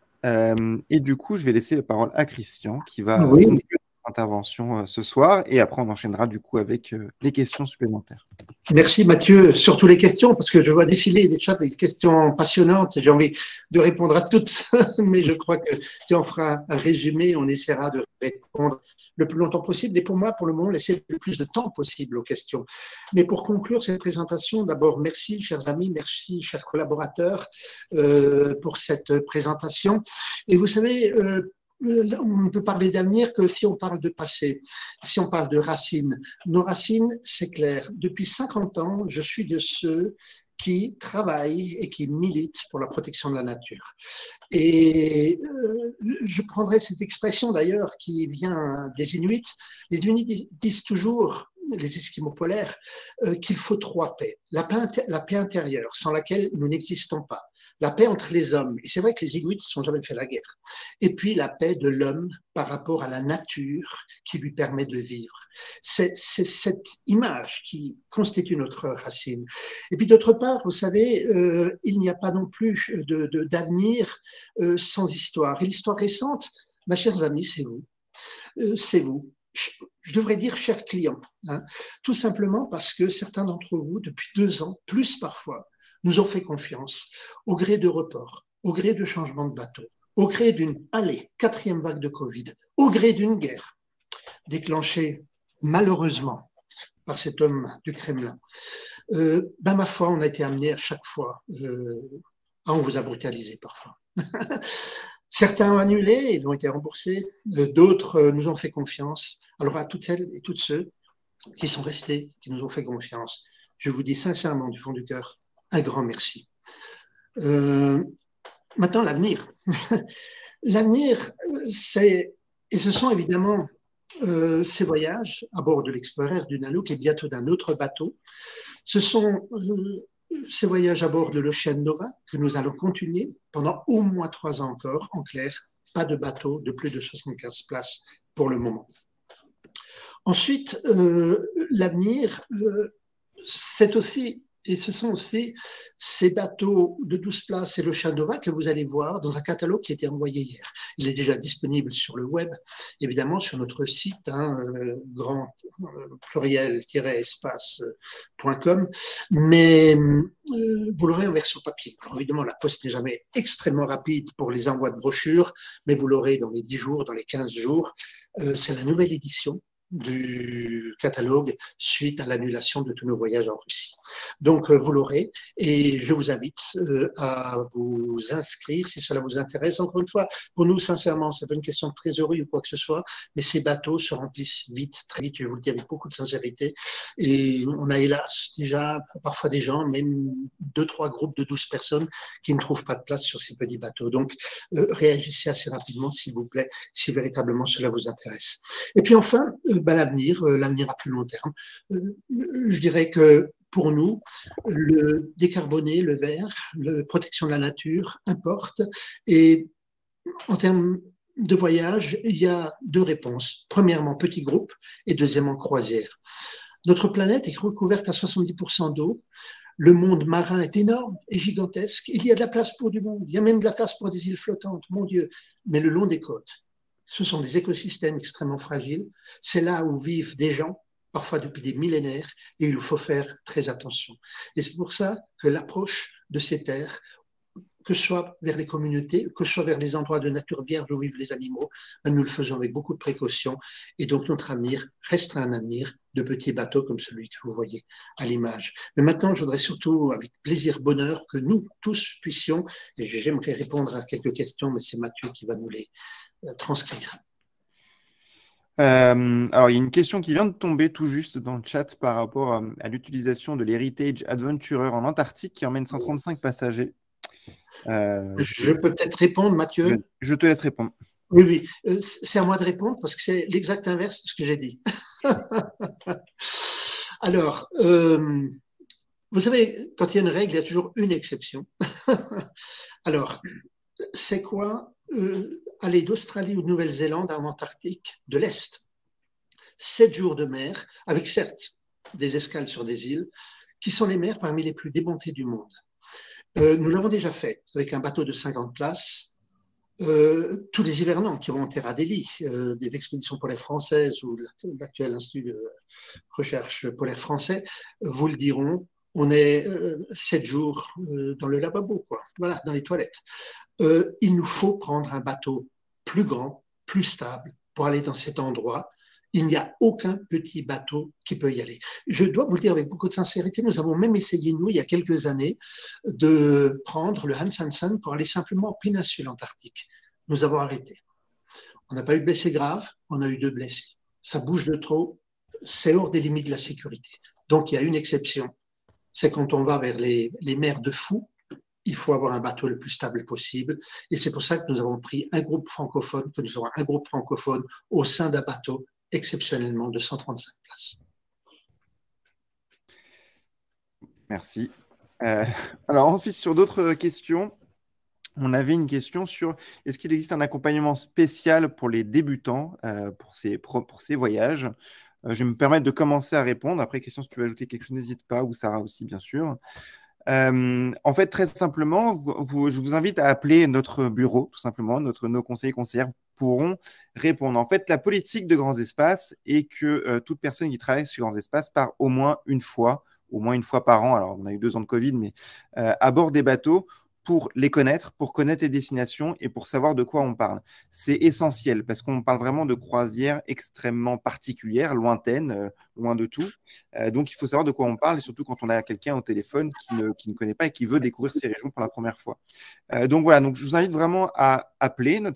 Et du coup, je vais laisser la parole à Christian qui va Oui. conclure notre intervention ce soir et après on enchaînera du coup avec les questions supplémentaires. Merci Mathieu, surtout les questions, parce que je vois défiler des chats, des questions passionnantes. J'ai envie de répondre à toutes, mais je crois que tu en feras un résumé. On essaiera de répondre le plus longtemps possible. Et pour moi, pour le moment, laisser le plus de temps possible aux questions. Mais pour conclure cette présentation, d'abord, merci, chers amis, merci, chers collaborateurs, pour cette présentation. Et vous savez, on ne peut parler d'avenir que si on parle de passé, si on parle de racines. Nos racines, c'est clair. Depuis 50 ans, je suis de ceux qui travaillent et qui militent pour la protection de la nature. Et je prendrai cette expression d'ailleurs qui vient des Inuits. Les Inuits disent toujours, les Esquimaux polaires, qu'il faut 3 paix. La paix intérieure, sans laquelle nous n'existons pas. la paix entre les hommes. Et c'est vrai que les Inuits ne sont jamais fait la guerre. Et puis la paix de l'homme par rapport à la nature qui lui permet de vivre. C'est cette image qui constitue notre racine. Et puis d'autre part, vous savez, il n'y a pas non plus d'avenir sans histoire. Et l'histoire récente, mes chers amis, c'est vous. C'est vous. Je devrais dire chers clients, hein, tout simplement parce que certains d'entre vous, depuis 2 ans, plus parfois, nous ont fait confiance au gré de reports, au gré de changements de bateau, au gré d'une, 4e vague de Covid, au gré d'une guerre déclenchée malheureusement par cet homme du Kremlin. Ma foi, on a été amené à chaque fois, on vous a brutalisé parfois. Certains ont annulé, ils ont été remboursés, d'autres nous ont fait confiance. Alors à toutes celles et tous ceux qui sont restés, qui nous ont fait confiance, je vous dis sincèrement du fond du cœur, un grand merci. Maintenant, l'avenir. L'avenir, c'est, et ce sont évidemment ces voyages à bord de l'Explorer, du Nanook et bientôt d'un autre bateau. Ce sont ces voyages à bord de l'Ocean Nova que nous allons continuer pendant au moins 3 ans encore. En clair, pas de bateau de plus de 75 places pour le moment. Ensuite, l'avenir, c'est aussi, et ce sont aussi ces bateaux de 12 places et l'Ocean Nova que vous allez voir dans un catalogue qui a été envoyé hier. Il est déjà disponible sur le web, évidemment sur notre site, grand pluriel-espace.com, mais vous l'aurez en version papier. Alors évidemment, la poste n'est jamais extrêmement rapide pour les envois de brochures, mais vous l'aurez dans les 10 jours, dans les 15 jours. C'est la nouvelle édition du catalogue suite à l'annulation de tous nos voyages en Russie. Donc, vous l'aurez et je vous invite à vous inscrire si cela vous intéresse. Encore une fois, pour nous, sincèrement, ce n'est pas une question de trésorerie ou quoi que ce soit, mais ces bateaux se remplissent vite, très vite, je vous le dis avec beaucoup de sincérité. Et on a hélas déjà parfois des gens, même 2-3 groupes de 12 personnes qui ne trouvent pas de place sur ces petits bateaux. Donc, réagissez assez rapidement, s'il vous plaît, si véritablement cela vous intéresse. Et puis enfin, l'avenir à plus long terme. Je dirais que pour nous, le décarboné, le vert, la protection de la nature importe. Et en termes de voyage, il y a 2 réponses. Premièrement, petit groupe et deuxièmement, croisière. Notre planète est recouverte à 70% d'eau. Le monde marin est énorme et gigantesque. Il y a de la place pour du monde. Il y a même de la place pour des îles flottantes, mon Dieu. Mais le long des côtes, ce sont des écosystèmes extrêmement fragiles. C'est là où vivent des gens, parfois depuis des millénaires, et il faut faire très attention. Et c'est pour ça que l'approche de ces terres, que ce soit vers les communautés, que ce soit vers les endroits de nature vierge où vivent les animaux, nous le faisons avec beaucoup de précaution. Et donc notre avenir restera un avenir de petits bateaux comme celui que vous voyez à l'image. Mais maintenant, je voudrais surtout, avec plaisir, bonheur, que nous tous puissions, et j'aimerais répondre à quelques questions, mais c'est Mathieu qui va nous les transcrire. Alors, il y a une question qui vient de tomber tout juste dans le chat par rapport à l'utilisation de l'Heritage Adventurer en Antarctique qui emmène 135 passagers. Je peux peut-être répondre, Mathieu? Je te laisse répondre. Oui, c'est à moi de répondre parce que c'est l'exact inverse de ce que j'ai dit. Alors, vous savez, quand il y a une règle, il y a toujours une exception. Alors, c'est quoi aller d'Australie ou de Nouvelle-Zélande en Antarctique de l'Est? 7 jours de mer, avec certes des escales sur des îles, qui sont les mers parmi les plus démontées du monde. Nous l'avons déjà fait avec un bateau de 50 places. Tous les hivernants qui vont en Terre Adélie, des expéditions polaires françaises ou l'actuel Institut de recherche polaire français, vous le diront, on est 7 jours dans le lavabo, quoi. Voilà, dans les toilettes. Il nous faut prendre un bateau plus grand, plus stable pour aller dans cet endroit. Il n'y a aucun petit bateau qui peut y aller. Je dois vous le dire avec beaucoup de sincérité, nous avons même essayé, nous, il y a quelques années, de prendre le Hans Hansen pour aller simplement en péninsule antarctique. Nous avons arrêté. On n'a pas eu de blessés graves, on a eu 2 blessés. Ça bouge de trop, c'est hors des limites de la sécurité. Donc, il y a une exception, c'est quand on va vers les mers de fous, il faut avoir un bateau le plus stable possible. Et c'est pour ça que nous avons pris un groupe francophone, que nous aurons un groupe francophone au sein d'un bateau exceptionnellement de 135 places. Merci. Alors ensuite, sur d'autres questions, on avait une question sur est-ce qu'il existe un accompagnement spécial pour les débutants pour ces voyages? Je vais me permettre de commencer à répondre. Après, question, si tu veux ajouter quelque chose, n'hésite pas, ou Sarah aussi, bien sûr. En fait, très simplement, je vous invite à appeler notre bureau, tout simplement. Nos conseillers et conseillères pourront répondre. En fait, la politique de Grands Espaces est que toute personne qui travaille chez Grands Espaces part au moins une fois par an. Alors, on a eu 2 ans de Covid, mais à bord des bateaux pour les connaître, pour connaître les destinations et pour savoir de quoi on parle. C'est essentiel parce qu'on parle vraiment de croisières extrêmement particulières, lointaines, loin de tout. Donc, il faut savoir de quoi on parle et surtout quand on a quelqu'un au téléphone qui ne connaît pas et qui veut découvrir ces régions pour la première fois. Donc, voilà, donc, je vous invite vraiment à appeler nos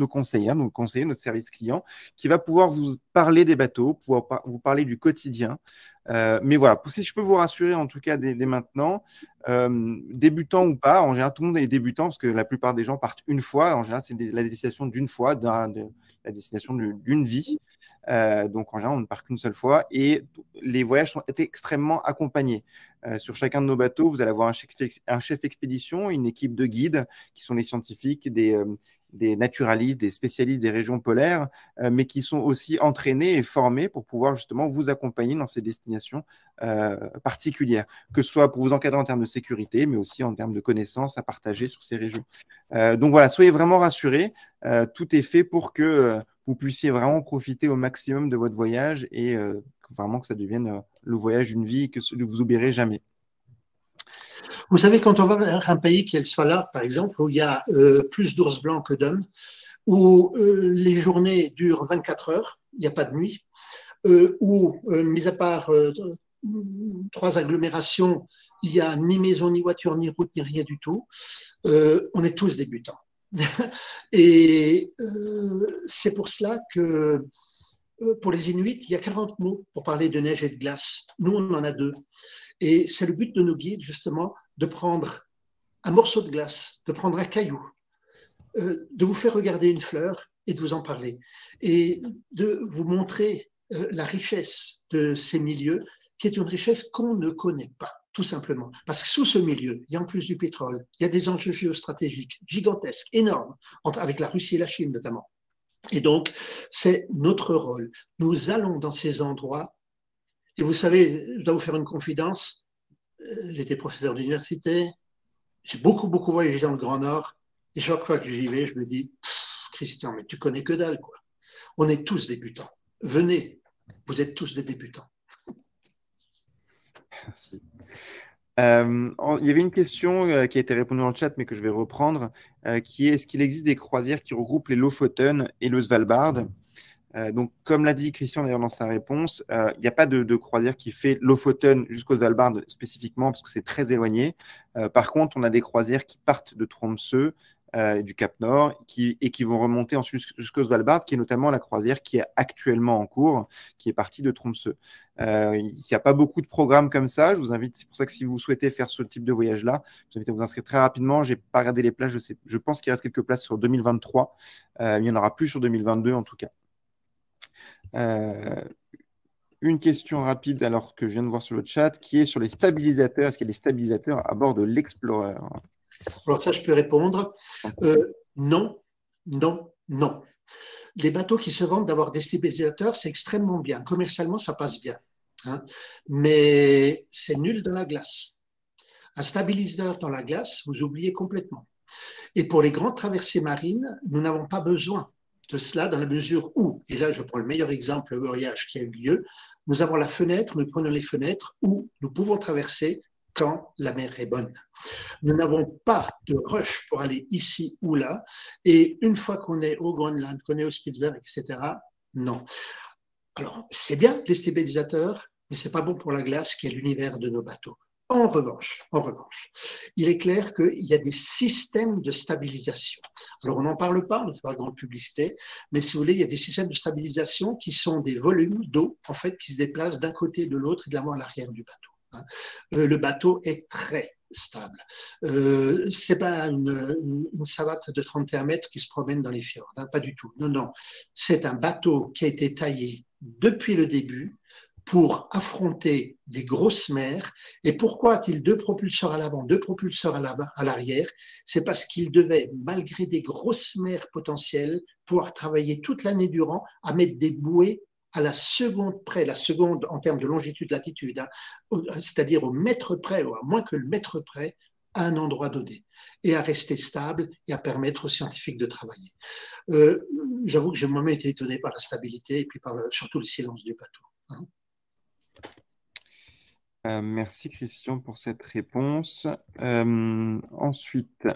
conseillers, notre service client, qui va pouvoir vous parler des bateaux, pouvoir vous parler du quotidien. Mais voilà, si je peux vous rassurer en tout cas dès maintenant, débutants ou pas, en général tout le monde est débutant parce que la plupart des gens partent une fois. En général, c'est la destination d'une fois, la destination d'une vie. Donc en général, on ne part qu'une seule fois et les voyages sont extrêmement accompagnés. Sur chacun de nos bateaux, vous allez avoir un chef expédition, une équipe de guides qui sont des scientifiques, des naturalistes, des spécialistes des régions polaires, mais qui sont aussi entraînés et formés pour pouvoir justement vous accompagner dans ces destinations particulières, que ce soit pour vous encadrer en termes de sécurité, mais aussi en termes de connaissances à partager sur ces régions. Donc voilà, soyez vraiment rassurés, tout est fait pour que vous puissiez vraiment profiter au maximum de votre voyage et vraiment que ça devienne le voyage d'une vie que vous n'oublierez jamais. Vous savez, quand on va vers un pays qui est le Svalbard, par exemple, où il y a plus d'ours blancs que d'hommes, où les journées durent 24 heures, il n'y a pas de nuit, où, mis à part 3 agglomérations, il n'y a ni maison, ni voiture, ni route, ni rien du tout, on est tous débutants. Et c'est pour cela que pour les Inuits, il y a 40 mots pour parler de neige et de glace. Nous, on en a 2. Et c'est le but de nos guides, justement, de prendre un morceau de glace, de prendre un caillou, de vous faire regarder une fleur et de vous en parler. Et de vous montrer la richesse de ces milieux, qui est une richesse qu'on ne connaît pas, tout simplement. Parce que sous ce milieu, il y a en plus du pétrole, il y a des enjeux géostratégiques gigantesques, énormes, avec la Russie et la Chine notamment. Et donc, c'est notre rôle. Nous allons dans ces endroits. Et vous savez, je dois vous faire une confidence. J'étais professeur d'université. J'ai beaucoup voyagé dans le Grand Nord. Et chaque fois que j'y vais, je me dis, Christian, mais tu connais que dalle, quoi. On est tous débutants. Venez, vous êtes tous des débutants. Merci. Il y avait une question qui a été répondue dans le chat, mais que je vais reprendre, qui est est-ce qu'il existe des croisières qui regroupent les Lofoten et le Svalbard? Donc, comme l'a dit Christian d'ailleurs dans sa réponse, il n'y a pas de croisière qui fait Lofoten jusqu'au Svalbard spécifiquement parce que c'est très éloigné. Par contre, on a des croisières qui partent de Tromsø, du Cap Nord et qui vont remonter ensuite jusqu'au Svalbard, qui est notamment la croisière qui est actuellement en cours, qui est partie de Tromsø. Il n'y a pas beaucoup de programmes comme ça. Je vous invite, c'est pour ça que si vous souhaitez faire ce type de voyage-là, je vous invite à vous inscrire très rapidement. Je n'ai pas regardé les places, je pense qu'il reste quelques places sur 2023. Il n'y en aura plus sur 2022 en tout cas. Une question rapide alors que je viens de voir sur le chat qui est sur les stabilisateurs. Est-ce qu'il y a des stabilisateurs à bord de l'Explorer? Alors ça, je peux répondre. Non. Les bateaux qui se vendent d'avoir des stabilisateurs, c'est extrêmement bien. Commercialement, ça passe bien. Hein. Mais c'est nul dans la glace. Un stabilisateur dans la glace, vous oubliez complètement. Et pour les grandes traversées marines, nous n'avons pas besoin de cela dans la mesure où, et là je prends le meilleur exemple, le voyage qui a eu lieu, nous avons la fenêtre, nous prenons les fenêtres où nous pouvons traverser quand la mer est bonne. Nous n'avons pas de rush pour aller ici ou là, et une fois qu'on est au Groenland, qu'on est au Spitzberg, etc., non. Alors, c'est bien les stabilisateurs, mais ce n'est pas bon pour la glace qui est l'univers de nos bateaux. En revanche, il est clair qu'il y a des systèmes de stabilisation. Alors, on n'en parle pas, on ne fait pas de grande publicité, mais si vous voulez, il y a des systèmes de stabilisation qui sont des volumes d'eau, en fait, qui se déplacent d'un côté et de l'autre et de l'avant à l'arrière du bateau. Le bateau est très stable. Ce n'est pas une savate de 31 mètres qui se promène dans les fjords, hein, pas du tout. Non. C'est un bateau qui a été taillé depuis le début pour affronter des grosses mers. Et pourquoi a-t-il deux propulseurs à l'avant, deux propulseurs à l'arrière? C'est parce qu'il devait, malgré des grosses mers potentielles, pouvoir travailler toute l'année durant à mettre des bouées à la seconde près, la seconde en termes de longitude, latitude, hein, c'est-à-dire au mètre près, ou à moins que le mètre près, à un endroit donné, et à rester stable et à permettre aux scientifiques de travailler. J'avoue que j'ai moi-même été étonné par la stabilité et puis surtout le silence du bateau. Hein. Merci Christian pour cette réponse. Ensuite,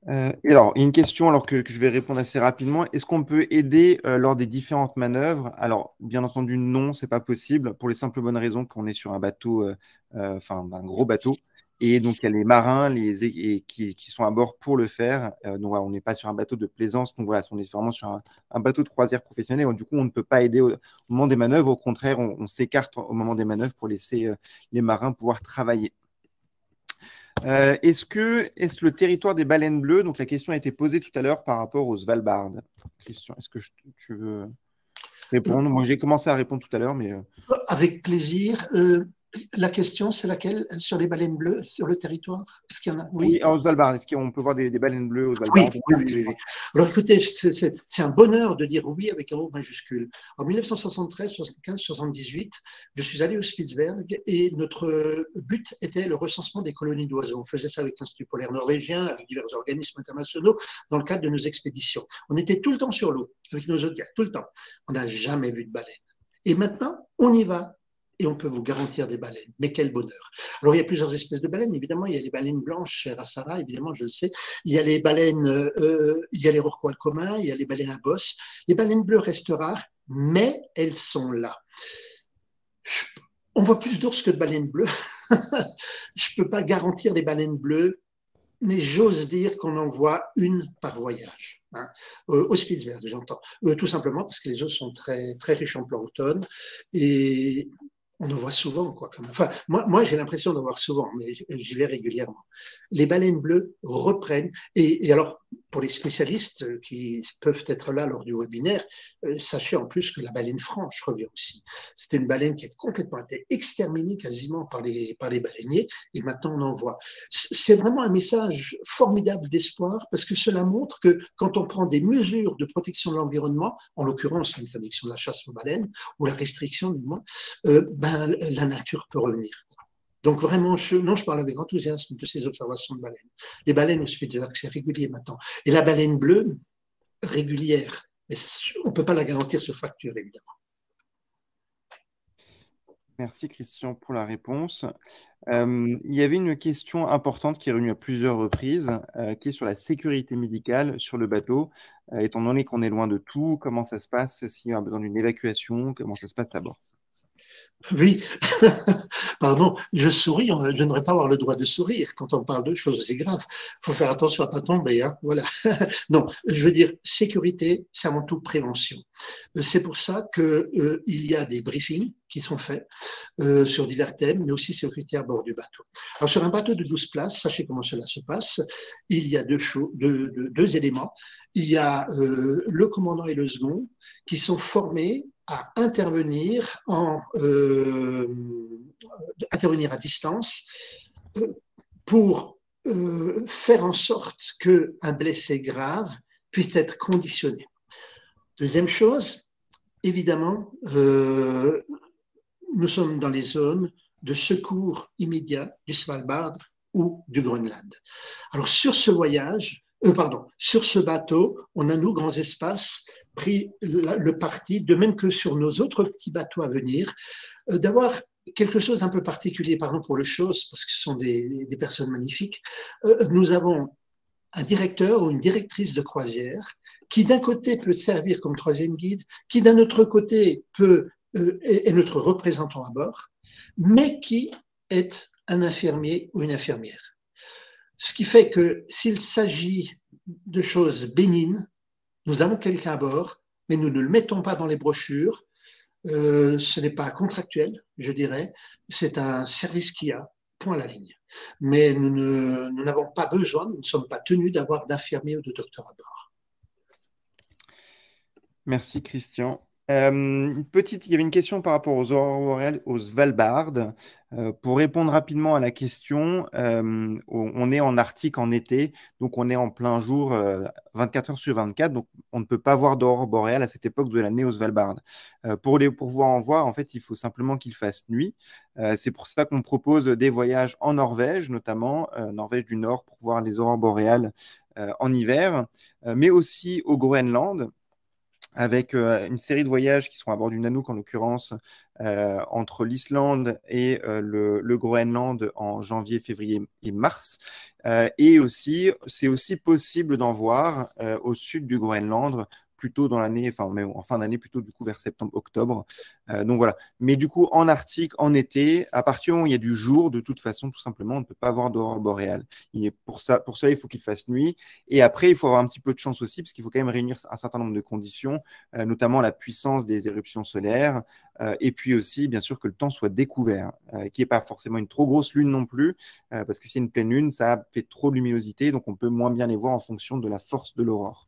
et alors, il y a une question alors que je vais répondre assez rapidement. Est-ce qu'on peut aider lors des différentes manœuvres? Alors, bien entendu, non, c'est pas possible pour les simples bonnes raisons qu'on est sur un bateau, enfin un gros bateau. Et donc, il y a les marins qui sont à bord pour le faire. Donc, voilà, on n'est pas sur un bateau de plaisance. Donc, voilà, on est vraiment sur un bateau de croisière professionnel. Donc, du coup, on ne peut pas aider au moment des manœuvres. Au contraire, on s'écarte au moment des manœuvres pour laisser les marins pouvoir travailler. Est-ce le territoire des baleines bleues, donc la question a été posée tout à l'heure par rapport au Svalbard. Christian, est-ce que tu veux répondre? Moi, j'ai commencé à répondre tout à l'heure, mais… Avec plaisir. La question, c'est laquelle? Sur les baleines bleues, sur le territoire? Est-ce qu'il y en a? Oui, au Svalbard. Est-ce qu'on peut voir des baleines bleues au Oui, Svalbard? oui. Alors écoutez, c'est un bonheur de dire oui avec un O majuscule. En 1973, 75, 78, je suis allé au Spitzberg et notre but était le recensement des colonies d'oiseaux. On faisait ça avec l'Institut polaire norvégien, avec divers organismes internationaux, dans le cadre de nos expéditions. On était tout le temps sur l'eau, avec nos zodiacs, tout le temps. On n'a jamais vu de baleine. Et maintenant, on y va. Et on peut vous garantir des baleines. Mais quel bonheur. Alors, il y a plusieurs espèces de baleines. Évidemment, il y a les baleines blanches chez Rassara, évidemment, je le sais. Il y a les baleines, il y a les rorquals communs, il y a les baleines à bosse. Les baleines bleues restent rares, mais elles sont là. On voit plus d'ours que de baleines bleues. Je ne peux pas garantir les baleines bleues, mais j'ose dire qu'on en voit une par voyage. Hein. Au Spitzberg, j'entends. Tout simplement parce que les eaux sont très, très riches en plancton et on en voit souvent, quoi. Enfin, moi j'ai l'impression d'en voir souvent, mais j'y vais régulièrement. Les baleines bleues reprennent. Et alors, pour les spécialistes qui peuvent être là lors du webinaire, sachez en plus que la baleine franche revient aussi. C'était une baleine qui a complètement été exterminée quasiment par les baleiniers, et maintenant on en voit. C'est vraiment un message formidable d'espoir, parce que cela montre que quand on prend des mesures de protection de l'environnement, en l'occurrence l'interdiction de la chasse aux baleines, ou la restriction du moins, la nature peut revenir. Donc vraiment, je parle avec enthousiasme de ces observations de baleines. Les baleines au Spitzberg, c'est régulier maintenant. Et la baleine bleue, régulière. Mais on ne peut pas la garantir sur facture, évidemment. Merci Christian pour la réponse. Il y avait une question importante qui est revenue à plusieurs reprises, qui est sur la sécurité médicale sur le bateau. Étant donné qu'on est loin de tout, comment ça se passe s'il y a besoin d'une évacuation, comment ça se passe à bord? Oui, pardon, je souris, je ne devrais pas avoir le droit de sourire quand on parle de choses aussi graves. Il faut faire attention à ne pas tomber, hein, voilà. Non, je veux dire, sécurité, c'est avant tout prévention. C'est pour ça qu'il y a des briefings qui sont faits sur divers thèmes, mais aussi sécurité à bord du bateau. Alors, sur un bateau de 12 places, sachez comment cela se passe, il y a deux éléments. Il y a le commandant et le second qui sont formés à intervenir à distance pour faire en sorte qu'un blessé grave puisse être conditionné. Deuxième chose, évidemment, nous sommes dans les zones de secours immédiat du Svalbard ou du Groenland. Alors sur ce voyage, sur ce bateau, on a, nous, Grands Espaces, pris le parti, de même que sur nos autres petits bateaux à venir, d'avoir quelque chose d'un peu particulier, pardon pour le chose, parce que ce sont des personnes magnifiques. Nous avons un directeur ou une directrice de croisière qui d'un côté peut servir comme troisième guide, qui d'un autre côté est notre représentant à bord, mais qui est un infirmier ou une infirmière. Ce qui fait que s'il s'agit de choses bénignes, nous avons quelqu'un à bord, mais nous ne le mettons pas dans les brochures. Ce n'est pas contractuel, je dirais. C'est un service qu'il y a, point à la ligne. Mais nous n'avons pas besoin, nous ne sommes pas tenus d'avoir d'infirmiers ou de docteurs à bord. Merci Christian. Il y avait une question par rapport aux aurores boréales au Svalbard. Pour répondre rapidement à la question, on est en Arctique en été, donc on est en plein jour 24 heures sur 24, donc on ne peut pas voir d'aurore boréale à cette époque de l'année au Svalbard. Pour pouvoir en voir, en fait, il faut simplement qu'il fasse nuit. C'est pour ça qu'on propose des voyages en Norvège, notamment Norvège du Nord, pour voir les aurores boréales en hiver, mais aussi au Groenland avec une série de voyages qui seront à bord du Nanook en l'occurrence, entre l'Islande et le Groenland en janvier, février et mars. Et aussi, c'est aussi possible d'en voir au sud du Groenland, plutôt dans l'année, enfin en fin d'année, plutôt du coup vers septembre-octobre. Donc voilà. Mais du coup, en Arctique, en été, à partir du moment où il y a du jour, de toute façon, tout simplement, on ne peut pas avoir d'aurore boréale. Pour ça, il faut qu'il fasse nuit. Et après, il faut avoir un petit peu de chance aussi, parce qu'il faut quand même réunir un certain nombre de conditions, notamment la puissance des éruptions solaires, et puis aussi, bien sûr, que le temps soit découvert, qu'il n'y ait pas forcément une trop grosse lune non plus, parce que si c'est une pleine lune, ça fait trop de luminosité, donc on peut moins bien les voir en fonction de la force de l'aurore.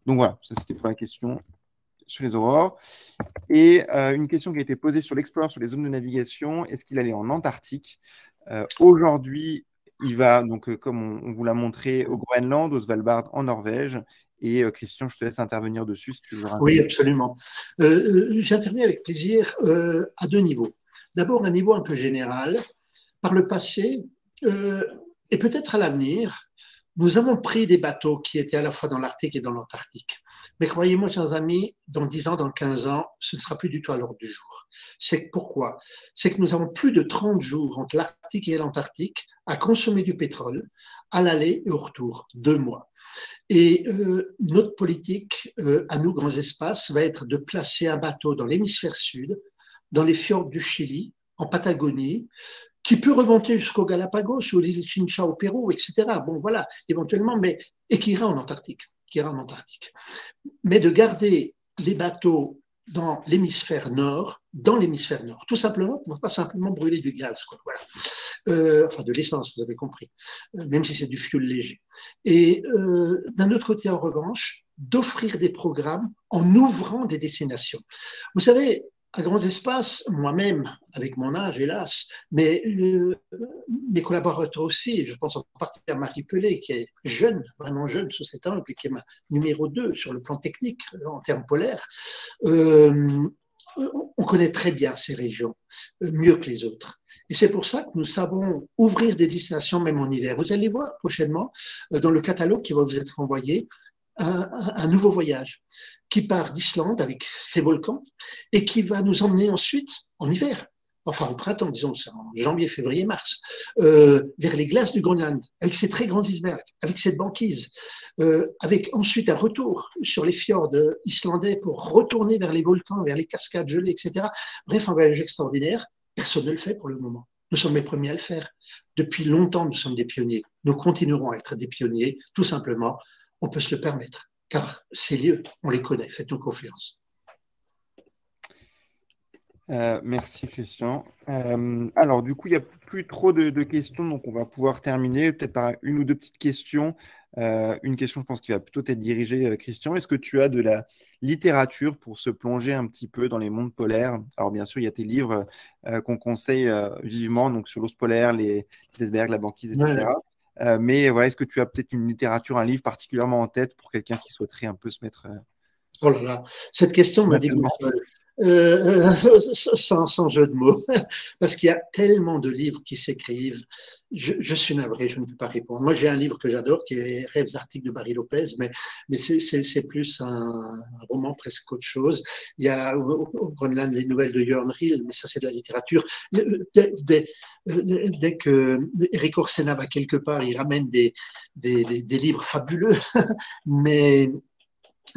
Donc voilà, ça c'était pour la question sur les aurores. Et une question qui a été posée sur l'Explorer, sur les zones de navigation, est-ce qu'il allait en Antarctique? Aujourd'hui, il va, donc, comme on vous l'a montré, au Groenland, au Svalbard, en Norvège. Et Christian, je te laisse intervenir dessus si tu veux. Oui, absolument. J'interviens avec plaisir à deux niveaux. D'abord, un niveau un peu général. Par le passé, et peut-être à l'avenir, nous avons pris des bateaux qui étaient à la fois dans l'Arctique et dans l'Antarctique. Mais croyez-moi, chers amis, dans 10 ans, dans 15 ans, ce ne sera plus du tout à l'ordre du jour. C'est pourquoi? C'est que nous avons plus de 30 jours entre l'Arctique et l'Antarctique à consommer du pétrole, à l'aller et au retour, 2 mois. Et notre politique, à nous, grands espaces, va être de placer un bateau dans l'hémisphère sud, dans les fjords du Chili, en Patagonie, qui peut remonter jusqu'aux Galapagos, aux îles Chincha au Pérou, etc. Bon, voilà, éventuellement, et qui ira en Antarctique, Mais de garder les bateaux dans l'hémisphère nord, tout simplement pour ne pas simplement brûler du gaz, quoi, voilà. Enfin, de l'essence, vous avez compris, même si c'est du fioul léger. Et d'un autre côté, en revanche, d'offrir des programmes en ouvrant des destinations. Vous savez, à grands espaces, moi-même, avec mon âge, hélas, mais mes collaborateurs aussi, je pense en particulier à Marie Pelé, qui est jeune, vraiment jeune sous cet angle, et qui est ma numéro 2 sur le plan technique, en termes polaires, on connaît très bien ces régions, mieux que les autres. Et c'est pour ça que nous savons ouvrir des destinations même en hiver. Vous allez voir prochainement, dans le catalogue qui va vous être envoyé, un nouveau voyage qui part d'Islande avec ses volcans et qui va nous emmener ensuite en hiver, enfin au printemps, disons, en janvier, février, mars, vers les glaces du Groenland, avec ses très grands icebergs, avec cette banquise, avec ensuite un retour sur les fjords islandais pour retourner vers les volcans, vers les cascades gelées, etc. Bref, un voyage extraordinaire. Personne ne le fait pour le moment. Nous sommes les premiers à le faire. Depuis longtemps, nous sommes des pionniers. Nous continuerons à être des pionniers, tout simplement. On peut se le permettre, car ces lieux, on les connaît, faites-nous confiance. Merci Christian. Alors du coup, il n'y a plus trop de questions, donc on va pouvoir terminer peut-être par une ou deux petites questions. Une question, je pense, qui va plutôt être dirigée, Christian. Est-ce que tu as de la littérature pour se plonger un petit peu dans les mondes polaires? Alors bien sûr, il y a tes livres qu'on conseille vivement, donc sur l'os polaire, les icebergs, la banquise, etc. Ouais. Mais voilà, est-ce que tu as peut-être une littérature, un livre particulièrement en tête pour quelqu'un qui souhaiterait un peu se mettre… Oh là là, cette question me dégoûte. Sans jeu de mots, parce qu'il y a tellement de livres qui s'écrivent. Je suis navré, je ne peux pas répondre. Moi, j'ai un livre que j'adore qui est Rêves arctiques de Barry Lopez, mais c'est plus un roman presque qu'autre chose. Il y a au Groenland les nouvelles de Jörn Riel, mais ça, c'est de la littérature. Dès que Eric Orsena va quelque part, il ramène des livres fabuleux, mais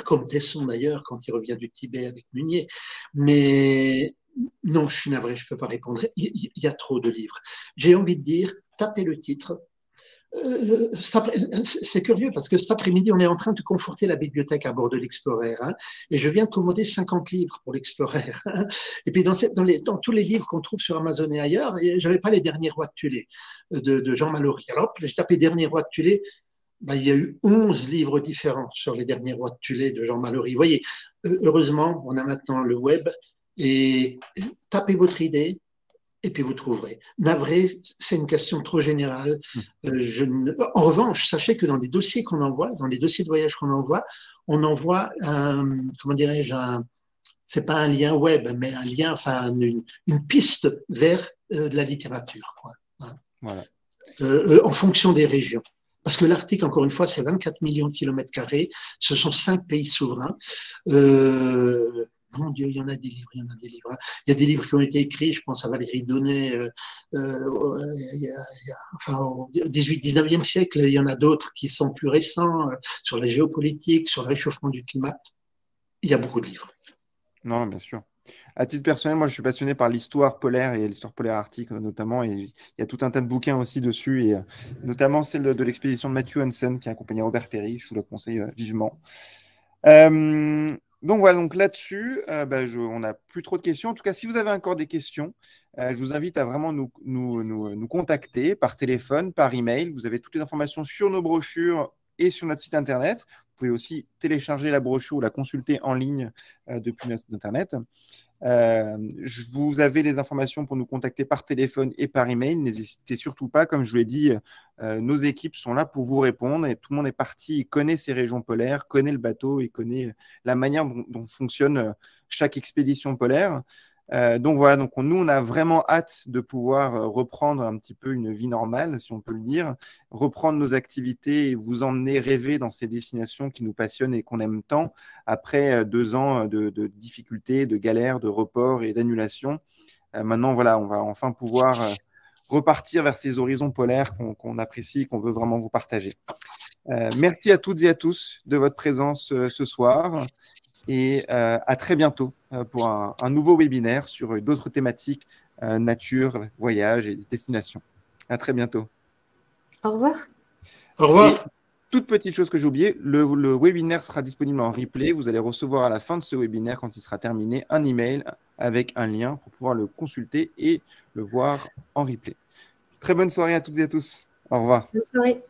comme Tesson d'ailleurs, quand il revient du Tibet avec Munier. Mais non, je suis navré, je ne peux pas répondre. Il y a trop de livres. J'ai envie de dire, tapez le titre. C'est curieux parce que cet après-midi, on est en train de conforter la bibliothèque à bord de l'Explorer. Hein, et je viens de commander 50 livres pour l'Explorer. Hein, et puis, dans tous les livres qu'on trouve sur Amazon et ailleurs, je n'avais pas les derniers rois de Tulé de Jean Mallory. Alors, j'ai tapé Dernier roi de Tulé. il y a eu 11 livres différents sur les derniers rois de Tulé de Jean Mallory. Vous voyez, heureusement, on a maintenant le web et tapez votre idée et puis vous trouverez. Navré, c'est une question trop générale. En revanche, sachez que dans les dossiers qu'on envoie, dans les dossiers de voyage qu'on envoie, on envoie comment dirais-je, c'est pas un lien web, mais un lien, enfin une piste vers de la littérature, quoi. Voilà. En fonction des régions. Parce que l'Arctique, encore une fois, c'est 24 millions de kilomètres carrés, ce sont 5 pays souverains. Mon Dieu, il y en a des livres, il y en a des livres. Il y a des livres qui ont été écrits, je pense à Valérie Donnet, enfin, au 18-19e siècle, il y en a d'autres qui sont plus récents, sur la géopolitique, sur le réchauffement du climat. Il y a beaucoup de livres. Non, bien sûr. À titre personnel, moi, je suis passionné par l'histoire polaire et l'histoire polaire arctique notamment. Et il y a tout un tas de bouquins aussi dessus, et notamment celle de l'expédition de Matthew Hansen qui a accompagné Robert Peary. Je vous le conseille vivement. Donc voilà, donc là-dessus, on n'a plus trop de questions. En tout cas, si vous avez encore des questions, je vous invite à vraiment nous contacter par téléphone, par email. Vous avez toutes les informations sur nos brochures et sur notre site internet. Vous pouvez aussi télécharger la brochure ou la consulter en ligne depuis notre site internet. Vous avez les informations pour nous contacter par téléphone et par email. N'hésitez surtout pas, comme je vous l'ai dit, nos équipes sont là pour vous répondre et tout le monde est parti, il connaît ces régions polaires, connaît le bateau et connaît la manière dont fonctionne chaque expédition polaire. Donc voilà, donc nous on a vraiment hâte de pouvoir reprendre un petit peu une vie normale, si on peut le dire, reprendre nos activités et vous emmener rêver dans ces destinations qui nous passionnent et qu'on aime tant après 2 ans de difficultés, de galères, de reports et d'annulations. Maintenant voilà, on va enfin pouvoir repartir vers ces horizons polaires qu'on apprécie, qu'on veut vraiment vous partager. Merci à toutes et à tous de votre présence ce soir. Et à très bientôt pour un nouveau webinaire sur d'autres thématiques, nature, voyage et destination. À très bientôt. Au revoir. Au revoir. Et toute petite chose que j'ai oublié, le webinaire sera disponible en replay. Vous allez recevoir à la fin de ce webinaire, quand il sera terminé, un email avec un lien pour pouvoir le consulter et le voir en replay. Très bonne soirée à toutes et à tous. Au revoir. Bonne soirée.